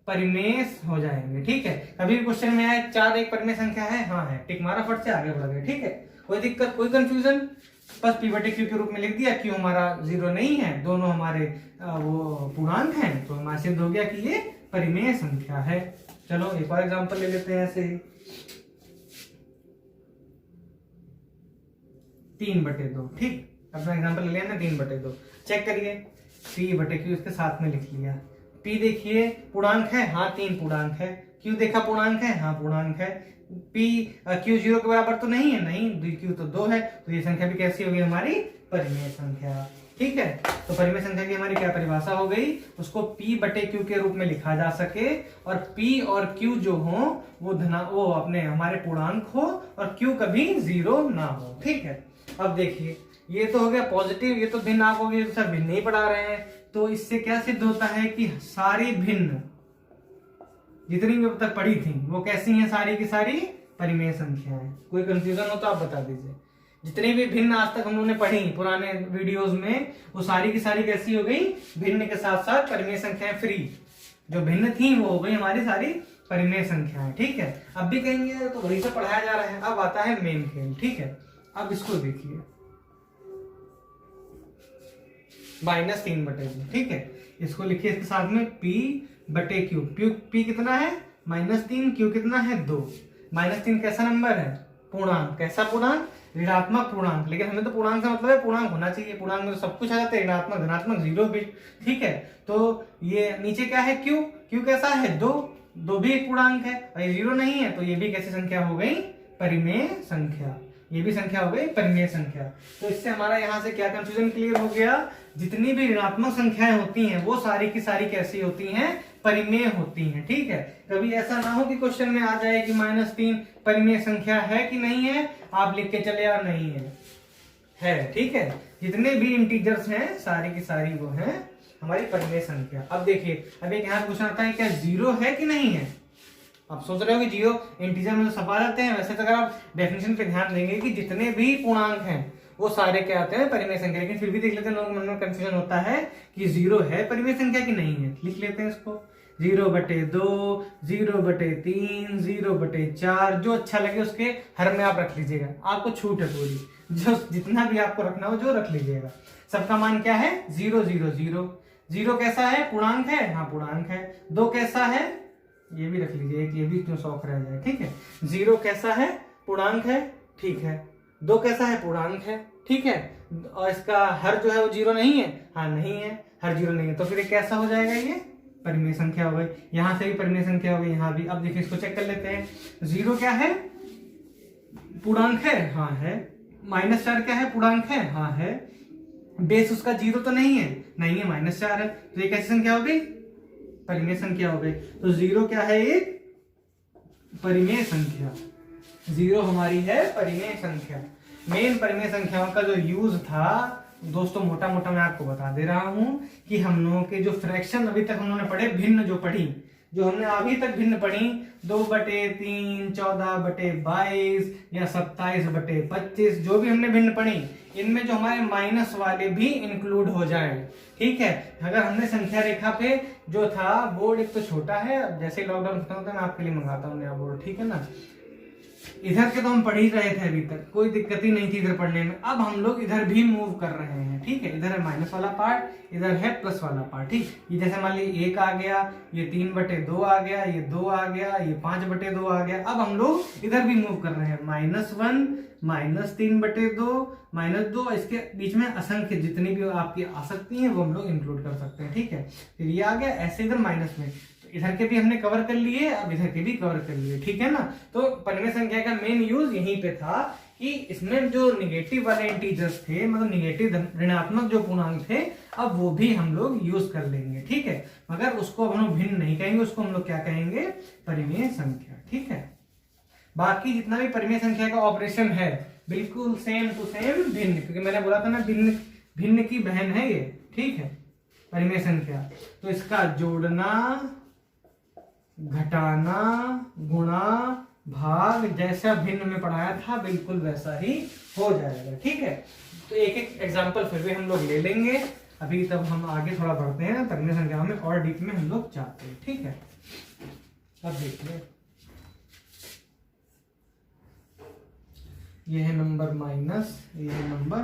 S1: परिमेय हो जाएंगे, ठीक है। कभी भी क्वेश्चन में आए 4 एक परिमेय संख्या है, हाँ है, टिक मारा, फट से आगे बढ़ गए, ठीक है। कोई दिक्कत, कोई कंफ्यूजन, बस P/Q के रूप में लिख दिया। Q हमारा 0 नहीं है, दोनों हमारे वो पूर्णांक हैं, तो हमारा सिद्ध हो गया कि ये परिमेय संख्या है। चलो एक और एग्जांपल ले लेते हैं ऐसे ही। 3/2, ठीक, अपना एग्जांपल ले लिया ना 3/2। चेक करिए, P/Q इसके साथ में लिख लिया। P देखिए पूर्णांक है, हाँ 3 पूर्णांक है। Q देखा पूर्णांक है, हाँ पूर्णांक है। Q 0 के बराबर तो नहीं है, नहीं, Q तो 2 है, तो ये संख्या भी कैसी होगी, हमारी परिमेय संख्या, ठीक है। तो परिमेय संख्या की हमारी क्या परिभाषा हो गई, उसको P/Q के रूप में लिखा जा सके, और P और Q जो हो वो अपने हमारे पूर्णांक हो, और Q कभी 0 ना हो, ठीक है। अब देखिए ये तो हो गया पॉजिटिव, ये तो भिन्न आप हो गए, तो सर भिन्न ही पढ़ा रहे हैं। तो इससे क्या सिद्ध होता है कि सारी भिन्न जितनी भी अब तक पढ़ी थी वो कैसी हैं, सारी की सारी परिमेय संख्या है। कोई कंफ्यूजन हो तो आप बता दीजिए। जितनी भी भिन्न आज तक हम लोगों ने पढ़ी पुराने वीडियोस में, वो सारी की सारी कैसी हो गई, भिन्न के साथ साथ परिमेय संख्याएं फ्री। जो भिन्न थी वो हो गई हमारी सारी परिमेय संख्याएं, ठीक है। अब भी कहेंगे तो वही से पढ़ाया जा रहा है। अब आता है मेन खेल, ठीक है। अब इसको देखिए, -3/2, ठीक है। इसको लिखिए इसके साथ में P/Q। P कितना है, -3, Q कितना है, 2। -3 कैसा नंबर है, पूर्णांक। कैसा पूर्णांक, ऋणात्मक पूर्णांक। लेकिन हमें तो पूर्णांक से मतलब है पूर्णांक होना चाहिए। पूर्णांक में तो सब कुछ आ जाता है, ऋणात्मक, धनात्मक, 0 भी, ठीक है। तो ये नीचे क्या है, Q कैसा है, 2 भी एक पूर्णांक है, और 0 नहीं है, तो ये भी कैसी संख्या हो गई, परिमेय संख्या। ये भी संख्या हो गई परिमेय संख्या। तो इससे हमारा यहाँ से क्या कंफ्यूजन क्लियर हो गया, जितनी भी ऋणात्मक संख्याएं होती हैं वो सारी की सारी कैसी होती हैं, परिमेय होती हैं। ठीक है, कभी ऐसा ना हो कि क्वेश्चन में आ जाए कि -3 परिमेय संख्या है कि नहीं है, आप लिख के चले आ नहीं है। ठीक है, जितने भी इंटीजर्स हैं सारी की सारी वो हैं हमारी परिमेय संख्या। अब देखिए, अब एक यहाँ क्वेश्चन आता है क्या जीरो है कि नहीं है। आप सोच रहे हो कि जीरो इंटीजर में तो सफा रहते हैं, वैसे तो अगर आप डेफिनेशन पे ध्यान देंगे कि जितने भी पूर्णांक हैं वो सारे क्या आते हैं, परिमेय संख्या। लेकिन फिर भी देख लेते हैं, लोगों मन में कंफ्यूजन होता है कि जीरो है परिमेय संख्या कि नहीं है। लिख लेते हैं इसको 0/2, 0/3, 0/4, जो अच्छा लगे उसके हर में आप रख लीजिएगा, आपको छूट है पूरी, जो जितना भी आपको रखना हो जो रख लीजिएगा। सबका मान क्या है 0 0 0। 0 कैसा है, पूर्णांक है, हाँ पूर्णांक है। 2 कैसा है, ये भी रख लीजिए, ये भी क्यों शौक रह जाए। ठीक है, 0 कैसा है, पूर्णांक है, ठीक है। 2 कैसा है, पूर्णांक है, ठीक है। और इसका हर जो है वो 0 नहीं है, हाँ नहीं है, हर 0 नहीं है, तो फिर ये कैसा हो जाएगा, ये परिमेय संख्या हो गई। यहां से भी परिमेय संख्या हो गई, यहां भी। अब देखिए इसको चेक कर लेते हैं, 0 क्या है, पूर्णांक है, हाँ है। -4 क्या है, पूर्णांक है, हाँ है। बेस उसका 0 तो नहीं है, नहीं है, -4 है, तो ये कैसी संख्या हो गई, परिमेय संख्या हो गई। तो 0 क्या है, एक परिमेय संख्या। 0 हमारी है परिमेय संख्या। मेन परिमेय संख्याओं का जो यूज था दोस्तों, मोटा मोटा मैं आपको बता दे रहा हूं कि हम लोगों के जो फ्रैक्शन अभी तक हम लोगों ने पढ़े, भिन्न जो पढ़ी, जो हमने अभी तक भिन्न पढ़ी 2/3, 14/22 या 27/25, जो भी हमने भिन्न पढ़ी, इनमें जो हमारे माइनस वाले भी इंक्लूड हो जाए। ठीक है, अगर हमने संख्या रेखा पे जो था, बोर्ड एक तो छोटा है, जैसे लॉकडाउन खत्म होता है मैं आपके लिए मंगाता हूँ नया बोर्ड, ठीक है ना। इधर के तो हम पढ़ ही रहे थे अभी तक, कोई दिक्कत ही नहीं थी इधर पढ़ने में। अब हम लोग इधर भी मूव कर रहे हैं। ठीक है, इधर है माइनस वाला पार्ट, इधर है प्लस वाला पार्ट। ठीक, ये जैसे मान लीजिए 1 आ गया, ये 3/2 आ गया, ये 2 आ गया, ये 5/2 आ गया। अब हम लोग इधर भी मूव कर रहे हैं, -1, -3/2, -2, इसके बीच में असंख्य जितनी भी आपकी आ सकती हैं वो हम लोग इंक्लूड कर सकते हैं। ठीक है, फिर ये आ गया, ऐसे इधर माइनस में, इधर के भी हमने कवर कर लिए, अब इधर के भी कवर कर लिए। ठीक है ना, तो परिमेय संख्या का मेन यूज यहीं पे था कि इसमें जो निगेटिव वाले इंटीजर्स थे, मतलब निगेटिव ऋणात्मक जो पूर्णांक थे, अब वो भी हम लोग यूज कर लेंगे। ठीक है, मगर उसको हम लोग भिन्न नहीं कहेंगे, उसको हम लोग क्या कहेंगे, परिमेय संख्या। ठीक है, बाकी जितना भी परिमेय संख्या का ऑपरेशन है बिल्कुल सेम टू सेम भिन्न, क्योंकि मैंने बोला था ना भिन्न भिन्न की बहन है ये। ठीक है, परिमेय संख्या, तो इसका जोड़ना, घटाना, गुणा, भाग जैसा भिन्न में पढ़ाया था बिल्कुल वैसा ही हो जाएगा। ठीक है, तो एक एक एग्जांपल फिर भी हम लोग ले लेंगे। अभी तब हम आगे थोड़ा बढ़ते हैं, परिमेय संख्या में और डीप में हम लोग जाते हैं। ठीक है, अब देखिए ये है नंबर माइनस, ये है नंबर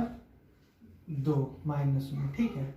S1: 2 माइनस में। ठीक है,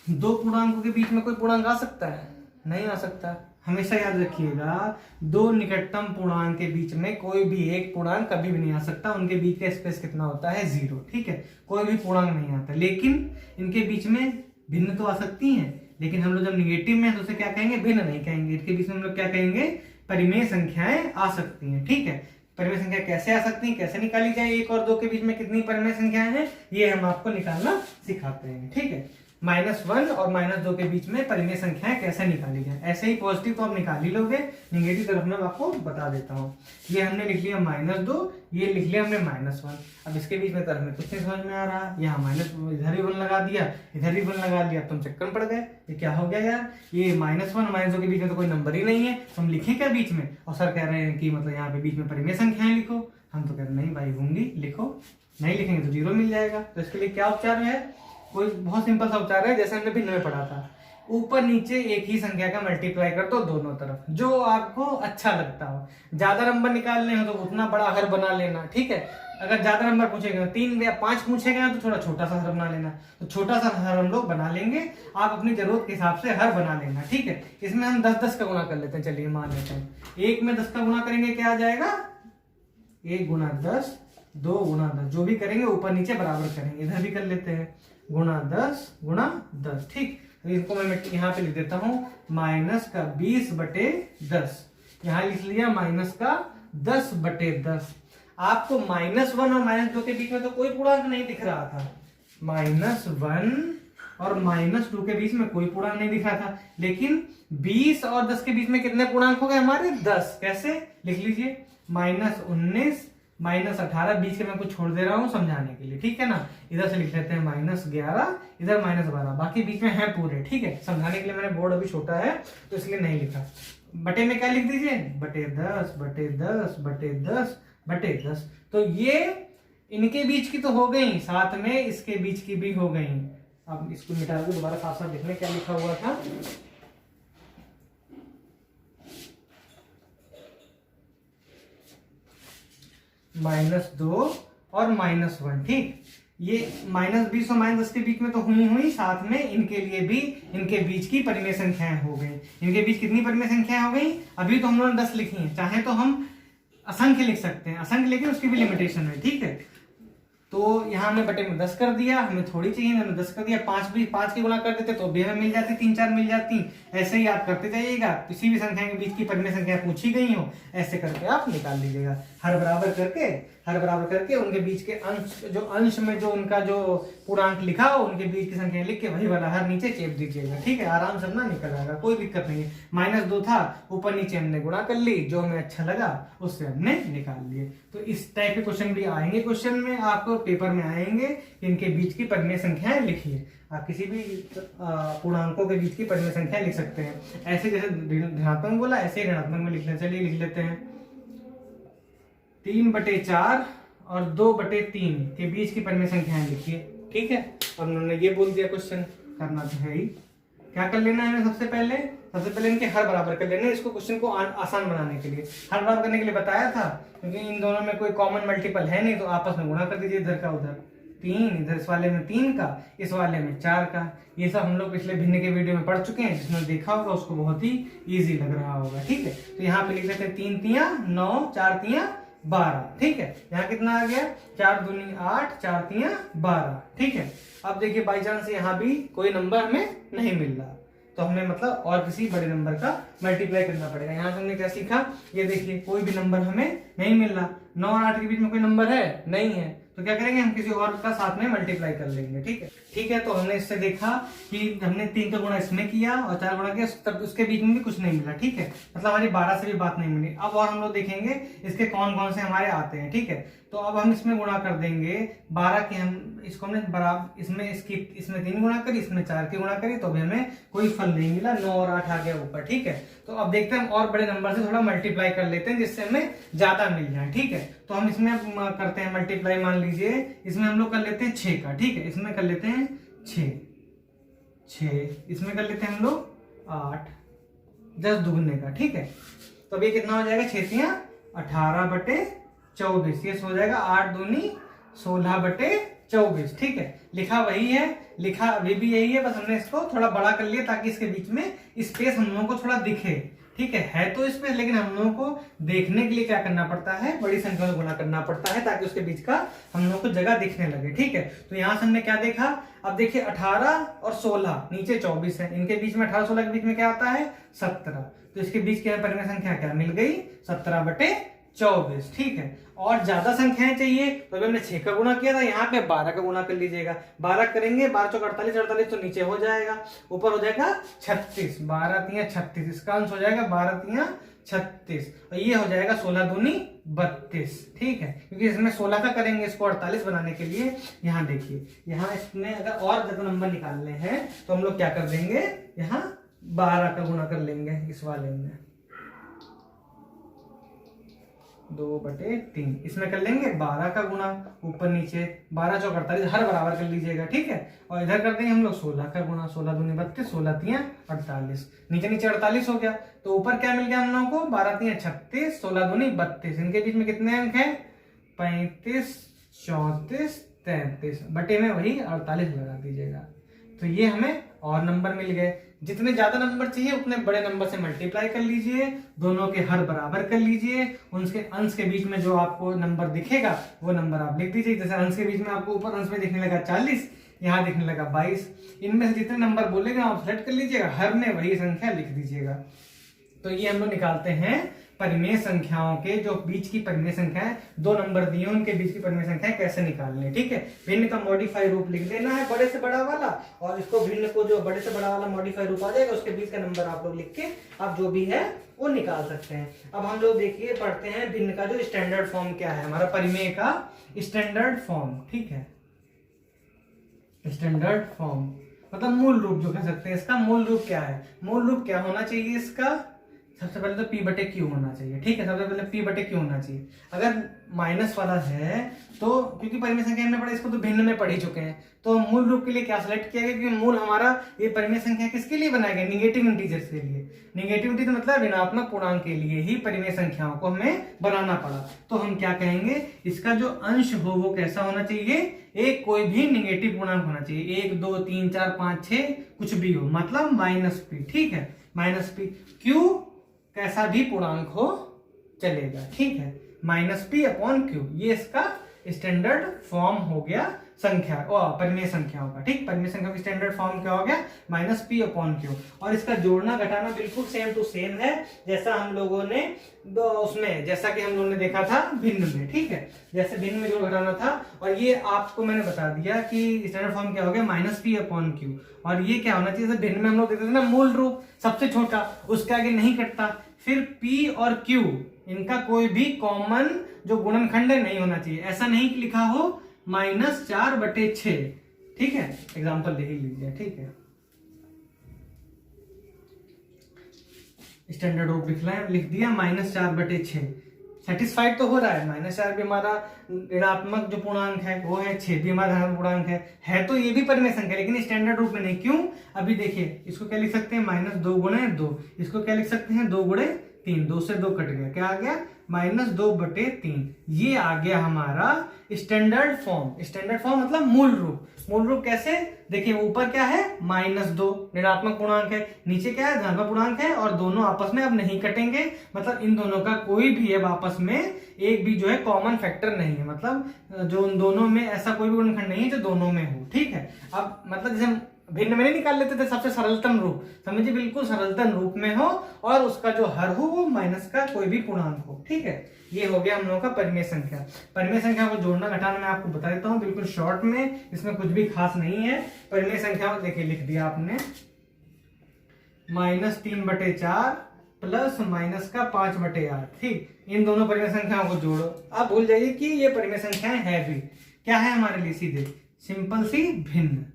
S1: दो पूर्णांकों के बीच में कोई पूर्णांक आ सकता है, नहीं आ सकता। हमेशा याद रखिएगा, दो निकटतम पूर्णांक के बीच में कोई भी एक पूर्णांक कभी भी नहीं आ सकता। उनके बीच का स्पेस कितना होता है, 0। ठीक है, कोई भी पूर्णांक नहीं आता, लेकिन इनके बीच में भिन्न तो आ सकती हैं। लेकिन हम लोग जब निगेटिव में तो उसे क्या कहेंगे, भिन्न नहीं कहेंगे। इनके बीच में हम लोग क्या कहेंगे, परिमेय संख्याएं आ सकती हैं। ठीक है, परिमेय संख्या कैसे आ सकती है, कैसे निकाली जाए, 1 और 2 के बीच में कितनी परिमेय संख्याएं हैं, ये हम आपको निकालना सिखाते हैं। ठीक है, -1 और -2 के बीच में परिमेय संख्याएं कैसे निकाली जाए। ऐसे ही पॉजिटिव तो आप निकाल ही लोगे, निगेटिव तरफ में आपको बता देता हूँ। ये हमने लिख लिया -2, ये लिख लिया हमने -1। अब इसके बीच में तरफ में कुछ नहीं समझ में आ रहा, यहाँ माइनस इधर भी 1 लगा दिया, इधर भी 1 लगा दिया, तुम चक्कर में पड़ गए, ये क्या हो गया यार, ये -1 -2 के बीच में तो कोई नंबर ही नहीं है, तुम लिखे क्या बीच में। और सर कह रहे हैं कि मतलब यहाँ पे बीच में परिमेय संख्याएं लिखो। हम तो कह रहे नहीं भाई होंगी, लिखो, नहीं लिखेंगे तो 0 मिल जाएगा। तो इसके लिए क्या उपचार है, कोई बहुत सिंपल सा उपचार है, जैसे हमने भिन्न में पढ़ा था, ऊपर नीचे एक ही संख्या का मल्टीप्लाई कर दो दोनों तरफ, जो आपको अच्छा लगता हो। ज्यादा नंबर निकालने हो तो उतना बड़ा हर बना लेना। ठीक है, अगर ज्यादा नंबर पूछेगा, 3 या 5 पूछेगा तो थोड़ा छोटा सा हर बना लेना। तो छोटा सा हर हम लोग बना लेंगे, आप अपनी जरूरत के हिसाब से हर बना लेना। ठीक है, इसमें हम 10-10 का गुणा कर लेते हैं, चलिए मान लेते हैं। 1 में 10 का गुणा करेंगे क्या आ जाएगा, 1 × 10, 2 × 10, जो भी करेंगे ऊपर नीचे बराबर करेंगे। इधर भी कर लेते हैं, गुणा 10 × 10। ठीक, इसको मैं यहाँ पे लिख देता हूँ, -20/10। यहाँ लिख लिया -10/10। आपको -1 और -2 के बीच में तो कोई पूर्णांक नहीं दिख रहा था, -1 और -2 के बीच में कोई पूर्णांक नहीं दिख रहा था, लेकिन 20 और 10 के बीच में कितने पूर्णांक हो गए हमारे? 10। कैसे लिख लीजिए? -19 -18, बीच के मैं कुछ छोड़ दे रहा हूं समझाने के लिए, ठीक है ना। इधर से लिख लेते हैं -11, इधर -12, बाकी बीच में है पूरे, ठीक है। समझाने के लिए मैंने बोर्ड अभी छोटा है तो इसलिए नहीं लिखा। बटे में क्या लिख दीजिए? बटे 10 बटे 10 बटे 10 बटे 10। तो ये इनके बीच की तो हो गई, साथ में इसके बीच की भी हो गई। अब इसको मिटा के दोबारा साफ साफ देखने क्या लिखा हुआ था। -2 और -1, ठीक। ये -20 और -10 के बीच में तो हुई, साथ में इनके लिए भी इनके बीच की परिमेय संख्याएं हो गई। इनके बीच कितनी परिमेय संख्याएं हो गई? अभी तो हम लोगों ने 10 लिखी हैं, चाहे तो हम असंख्य लिख सकते हैं, असंख्य लेकिन उसकी भी लिमिटेशन है, ठीक है। तो यहाँ हमने बटे में 10 कर दिया, हमें थोड़ी चाहिए, हमने 10 कर दिया। 5 की गुणा कर देते तो भी हमें मिल जाती, 3-4 मिल जाती। ऐसे ही आप करते जाइएगा, किसी भी संख्या के बीच की परिमेय संख्या पूछी गई हो, ऐसे करके आप निकाल लीजिएगा। हर बराबर करके उनके बीच के अंश में जो उनका जो पूर्णांक लिखा हो, उनके बीच की संख्या लिख के वही वाला हर नीचे चेप दीजिएगा, ठीक है। आराम से अपना निकल आएगा, कोई दिक्कत नहीं है। -2 था, ऊपर नीचे हमने गुणा कर ली, जो हमें अच्छा लगा उससे हमने निकाल लिए। तो इस टाइप के क्वेश्चन भी आएंगे, क्वेश्चन में आपको पेपर में आएंगे, इनके बीच की परिमेय संख्याएं लिखिए। आप किसी भी पूर्णांकों के बीच की परिमेय संख्या लिख सकते हैं। ऐसे जैसे धनात्मक बोला, ऐसे ही ऋणात्मक में लिख लें। चलिए लिख लेते हैं। 3/4 और 2/3 के बीच की परिमेय संख्याएं लिखिए, ठीक है। और उन्होंने ये बोल दिया, क्वेश्चन करना तो है ही। क्या कर लेना है हमें? सबसे पहले इनके हर बराबर कर लेना है। इसको क्वेश्चन को आसान बनाने के लिए हर बराबर करने के लिए बताया था, क्योंकि इन दोनों में कोई कॉमन मल्टीपल है नहीं, तो आपस में गुणा कर दीजिए, इधर का उधर 3, इधर इस वाले में 3 का, इस वाले में 4 का। ये सब हम लोग पिछले भिन्न के वीडियो में पढ़ चुके हैं, जिसने देखा होगा उसको बहुत ही ईजी लग रहा होगा, ठीक है। तो यहाँ पे लिख लेते हैं 3 तियां 9, 4 तियां 12, ठीक है। यहाँ कितना आ गया? 4 दूनी 8, 4 तियां 12, ठीक है। अब देखिए बाई चांस यहाँ भी कोई नंबर हमें नहीं मिल रहा, तो हमें मतलब और किसी बड़े नंबर का मल्टीप्लाई करना पड़ेगा। यहाँ से हमने क्या सीखा? ये देखिए कोई भी नंबर हमें नहीं मिल रहा, 9 और 8 के बीच में कोई नंबर है नहीं है, तो क्या करेंगे? हम किसी और का साथ में मल्टीप्लाई कर लेंगे, ठीक है। ठीक है, तो हमने इससे देखा कि हमने 3 का गुणा इसमें किया और 4 गुणा किया, तब उसके बीच में भी कुछ नहीं मिला, ठीक है। मतलब हमारी 12 से भी बात नहीं मिली। अब और हम लोग देखेंगे इसके कौन कौन से हमारे आते हैं, ठीक है। तो अब हम इसमें गुणा कर देंगे 12 के, हम इसको हमने बराबर इसमें 3 गुणा करी, इसमें 4 की गुणा करी, तो अभी हमें कोई फल नहीं मिला, 9 और 8 आ गया ऊपर, ठीक है। तो अब देखते हैं हम और बड़े नंबर से थोड़ा मल्टीप्लाई कर लेते हैं, जिससे हमें ज्यादा मिल जाए, ठीक है। तो हम इसमें करते हैं मल्टीप्लाई, मान लीजिए इसमें हम लोग कर लेते हैं 6 का, ठीक है। इसमें कर लेते हैं 6, इसमें कर लेते हैं हम लोग 8, 10 दुगने का, ठीक है। तो अब ये कितना हो जाएगा? 6 तियां 18/24, ये हो जाएगा 8 दूनी 16/24, ठीक है। लिखा वही है, लिखा अभी भी यही है, बस हमने इसको थोड़ा बड़ा कर लिया ताकि इसके बीच में स्पेस हम लोगों को थोड़ा दिखे, ठीक है तो स्पेस, लेकिन हम लोगों को देखने के लिए क्या करना पड़ता है? बड़ी संख्या में गुणा करना पड़ता है, ताकि उसके बीच का हम लोगों को जगह दिखने लगे, ठीक है। तो यहाँ से हमने क्या देखा? अब देखिए 18 और 16, नीचे 24 है, इनके बीच में 18-16 के बीच में क्या आता है? 17। तो इसके बीच की परिमेय संख्या क्या मिल गई? 17/24, ठीक है। और ज्यादा संख्याएं चाहिए तो अभी हमने 6 का गुणा किया था, यहाँ पे 12 का गुणा कर लीजिएगा। 12 करेंगे, 12 चौक 48, 48 तो नीचे हो जाएगा, ऊपर हो जाएगा 36, 12 तियां 36, इसका अंश हो जाएगा 12 तियां 36, और ये हो जाएगा 16 दूनी 32, ठीक है। क्योंकि इसमें 16 का करेंगे, इसको 48 बनाने के लिए यहाँ देखिए, यहाँ इसमें अगर और ज्यादा नंबर निकालने हैं तो हम लोग क्या कर देंगे? यहाँ 12 का गुणा कर लेंगे इस वाले में, 2/3, इसमें कर लेंगे 12 का गुणा, ऊपर नीचे 12 चौक 48, हर बराबर कर लीजिएगा, ठीक है। और इधर कर देंगे हम लोग 16 का गुणा, 16 दूनी 32, 16 तियां 48, नीचे नीचे 48 हो गया, तो ऊपर क्या मिल गया हम लोगों को? 12 तियां 36, 16 दूनी 32, इनके बीच में कितने अंक है? 35, 34, 33, बटे में वही 48 लगा दीजिएगा। तो ये हमें और नंबर मिल गए। जितने ज्यादा नंबर चाहिए उतने बड़े नंबर से मल्टीप्लाई कर लीजिए, दोनों के हर बराबर कर लीजिए, उनके अंश के बीच में जो आपको नंबर दिखेगा वो नंबर आप लिख दीजिए। जैसे अंश के बीच में आपको ऊपर अंश में दिखने लगा 40, यहाँ दिखने लगा 22, इनमें से जितने नंबर बोलेगा आप सेलेक्ट कर लीजिएगा, हर में वही संख्या लिख दीजिएगा। तो ये हम लोग निकालते हैं परिमेय संख्याओं के जो बीच की परिमेय संख्या है, दो नंबर दिए उनके बीच की परिमेय संख्या कैसे निकालने, ठीक है। भिन्न का मॉडिफाई रूप लिख देना है बड़े से बड़ा वाला, और इसको भिन्न को जो बड़े से बड़ा वाला मॉडिफाई रूप आ जाएगा उसके बीच का नंबर आप लोग लिख के आप जो भी है वो निकाल सकते हैं। अब हम लोग देखिए पढ़ते हैं भिन्न का जो स्टैंडर्ड फॉर्म क्या है, हमारा परिमेय का स्टैंडर्ड फॉर्म, ठीक है। स्टैंडर्ड फॉर्म मतलब मूल रूप जो कह सकते हैं, इसका मूल रूप क्या है, मूल रूप क्या होना चाहिए इसका, सबसे पहले तो P बटे Q होना चाहिए, ठीक है। सबसे पहले P बटे Q होना चाहिए। अगर माइनस वाला है तो क्योंकि परिमेय संख्या में पढ़ा, इसको तो भिन्न में पढ़ ही चुके हैं, तो मूल रूप के लिए क्या सेलेक्ट किया गया, क्योंकि मूल हमारा ये परिमेय संख्या किसके लिए बनाया गया, निगेटिव इंटीजर्स के लिए। निगेटिव इंटीजर मतलब ऋणात्मक पूर्णांक के लिए ही परिमेय संख्याओं को हमें बनाना पड़ा। तो हम क्या कहेंगे, इसका जो अंश हो वो कैसा होना चाहिए, एक कोई भी निगेटिव पूर्णांक होना चाहिए, 1 2 3 4 5 6 कुछ भी हो, मतलब माइनस P, ठीक है, माइनस P। Q कैसा भी पूर्णांक हो चलेगा, ठीक है, माइनस P अपॉन Q, ये इसका स्टैंडर्ड फॉर्म हो गया संख्या परिमेय संख्याओं का, ठीक। परिमेय संख्या का स्टैंडर्ड फॉर्म क्या हो गया, माइनस P अपॉन Q, और इसका जोड़ना घटाना बिल्कुल सेम टू सेम है जैसा हम लोगों ने उसमें, जैसा कि हम लोगों ने देखा था भिन्न में, ठीक है। जैसे भिन्न में जोड़ घटाना था, और ये आपको मैंने बता दिया कि स्टैंडर्ड फॉर्म क्या हो गया, माइनस P अपॉन Q, और ये क्या होना चाहिए, जैसे भिन्न में हम लोग देखते थे ना मूल रूप सबसे छोटा, उसके आगे नहीं कटता, फिर P और Q इनका कोई भी कॉमन जो गुणनखंड नहीं होना चाहिए, ऐसा नहीं कि लिखा हो -4/6, ठीक है, एग्जाम्पल देख लीजिए, ठीक है। स्टैंडर्ड रूप लिख दिया -4/6, सेटिस्फाइड तो हो रहा है, -4 भी हमारा ऋणात्मक जो पूर्णांक है वो है, 6 भी हमारा धनात्मक पूर्णांक है तो ये भी परिमेय संख्या, लेकिन स्टैंडर्ड रूप में नहीं। क्यों, अभी देखिए इसको क्या लिख सकते हैं, -2 × 2, इसको क्या लिख सकते हैं, 2 × 3, 2 से 2 कट गया, क्या आ गया, -2/3, ये आ गया हमारा स्टैंडर्ड फॉर्म। स्टैंडर्ड फॉर्म मतलब मूल रूप। मूल रूप कैसे, देखिए ऊपर क्या है, -2 ऋणात्मक पूर्णांक है, नीचे क्या है, धनात्मक पूर्णांक है, और दोनों आपस में अब नहीं कटेंगे, मतलब इन दोनों का कोई भी अब आपस में एक भी जो है कॉमन फैक्टर नहीं है, मतलब जो उन दोनों में ऐसा कोई भी गुणनखंड नहीं है जो दोनों में हो, ठीक है। अब मतलब जैसे हम भिन्न में नहीं निकाल लेते थे, सबसे सरलतम रूप समझिए, बिल्कुल सरलतम रूप में हो, और उसका जो हर हो वो माइनस का कोई भी पूर्णांक हो, ठीक है। ये हो गया हम लोगों का परिमेय संख्या। परिमेय संख्या को जोड़ना घटाना मैं आपको बता देता हूँ बिल्कुल शॉर्ट में, इसमें कुछ भी खास नहीं है। परिमेय संख्या देखिए लिख दिया आपने, -3/4 प्लस -5/8, ठीक। इन दोनों परिमेय संख्याओं को जोड़ो, आप भूल जाइए कि ये परिमेय संख्याएं है भी क्या है हमारे लिए, सीधे सिंपल सी भिन्न,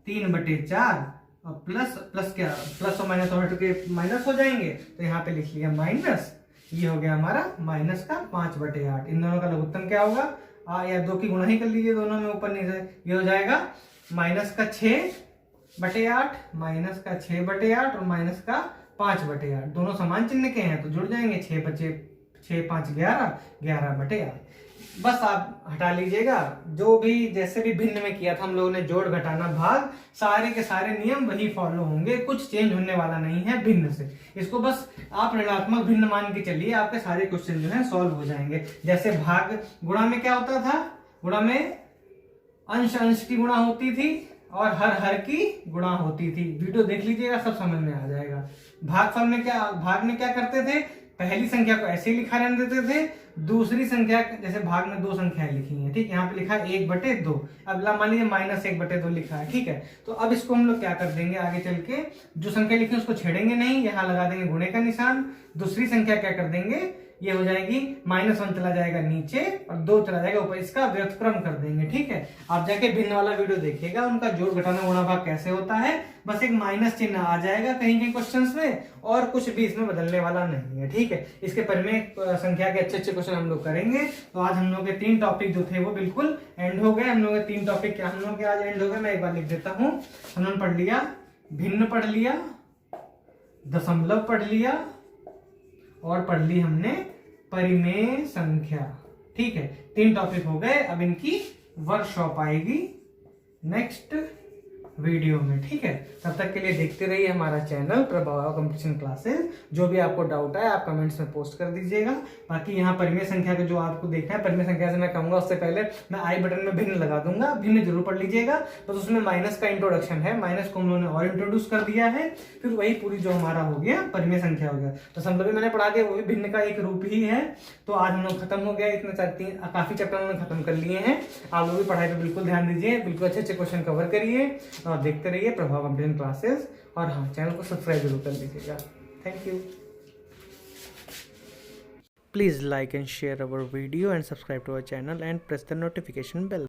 S1: 3/4 और प्लस क्या, प्लस और माइनस हट के माइनस हो जाएंगे, तो यहाँ पे लिख लिया माइनस, ये हो गया हमारा -5/8। इन दोनों का लघुत्तम क्या होगा, या 2 की गुणा ही कर लीजिए दोनों में ऊपर नीचे, ये हो जाएगा -6/8, -6/8 और -5/8, दोनों समान चिन्ह के हैं तो जुड़ जाएंगे, 6 बचे 6 5 11, 11/8। बस आप हटा लीजिएगा, जो भी जैसे भी भिन्न में किया था हम लोगों ने जोड़ घटाना भाग, सारे के सारे नियम वही फॉलो होंगे, कुछ चेंज होने वाला नहीं है भिन्न से। इसको बस आप ऋणात्मक भिन्न मान के चलिए, आपके सारे क्वेश्चन जो है सॉल्व हो जाएंगे। जैसे भाग गुणा में क्या होता था, गुणा में अंश अंश की गुणा होती थी और हर की गुणा होती थी, वीडियो देख लीजिएगा सब समझ में आ जाएगा। भागफल में क्या, भाग में क्या करते थे, पहली संख्या को ऐसे ही लिखा रहने देते थे, दूसरी संख्या जैसे भाग में 2 संख्याएं लिखी हैं, ठीक, यहाँ पे लिखा है 1/2, अब मान लीजिए -1/2 लिखा है, ठीक है। तो अब इसको हम लोग क्या कर देंगे, आगे चल के जो संख्या लिखी है उसको छेड़ेंगे नहीं, यहाँ लगा देंगे गुणे का निशान, दूसरी संख्या क्या कर देंगे, ये हो जाएगी -1 चला जाएगा नीचे और 2 चला जाएगा ऊपर, इसका व्युत्क्रम कर देंगे, ठीक है। आप जाके भिन्न वाला वीडियो देखिएगा, उनका जोड़ घटाना गुणा भाग कैसे होता है, बस एक माइनस चिन्ह आ जाएगा कहीं कहीं क्वेश्चंस में, और कुछ भी इसमें बदलने वाला नहीं है, ठीक है। इसके परिमेय संख्या के अच्छे क्वेश्चन हम लोग करेंगे। तो आज हम लोग के 3 टॉपिक जो थे वो बिल्कुल एंड हो गए। हम लोग के 3 टॉपिक क्या हम लोग के आज एंड हो गए, मैं एक बार लिख देता हूँ। हमने पढ़ लिया भिन्न, पढ़ लिया दशमलव, पढ़ लिया और पढ़ ली हमने परिमेय संख्या, ठीक है। 3 टॉपिक हो गए, अब इनकी वर्कशॉप आएगी नेक्स्ट वीडियो में, ठीक है। तब तक के लिए देखते रहिए हमारा चैनल प्रभाव कंपटीशन क्लासेस। जो भी आपको डाउट है आप कमेंट्स में पोस्ट कर दीजिएगा। बाकी यहाँ परिमेय संख्या का जो आपको देखना है, परिमेय संख्या से मैं कहूंगा उससे पहले मैं आई बटन में भिन्न लगा दूंगा, भिन्न जरूर पढ़ लीजिएगा। बस उसमें माइनस का इंट्रोडक्शन है, माइनस को हम लोगों ने और इंट्रोड्यूस कर दिया है, फिर वही पूरी जो हमारा हो गया परिमेय संख्या हो गया। तो दशमलव भी मैंने पढ़ा दिया, वो भी भिन्न का एक रूप ही है। तो आज हम लोग खत्म हो गया, इतने काफी चैप्टर हमने खत्म कर लिए हैं। आप लोग भी पढ़ाई पे बिल्कुल ध्यान दीजिए, बिल्कुल अच्छे अच्छे क्वेश्चन कवर करिए और देखते रहिए प्रभाव कंपटीशन क्लासेस। और हाँ, चैनल को सब्सक्राइब जरूर कर लीजिएगा। Thank you. Please like and share our video and subscribe to our channel and press the notification bell.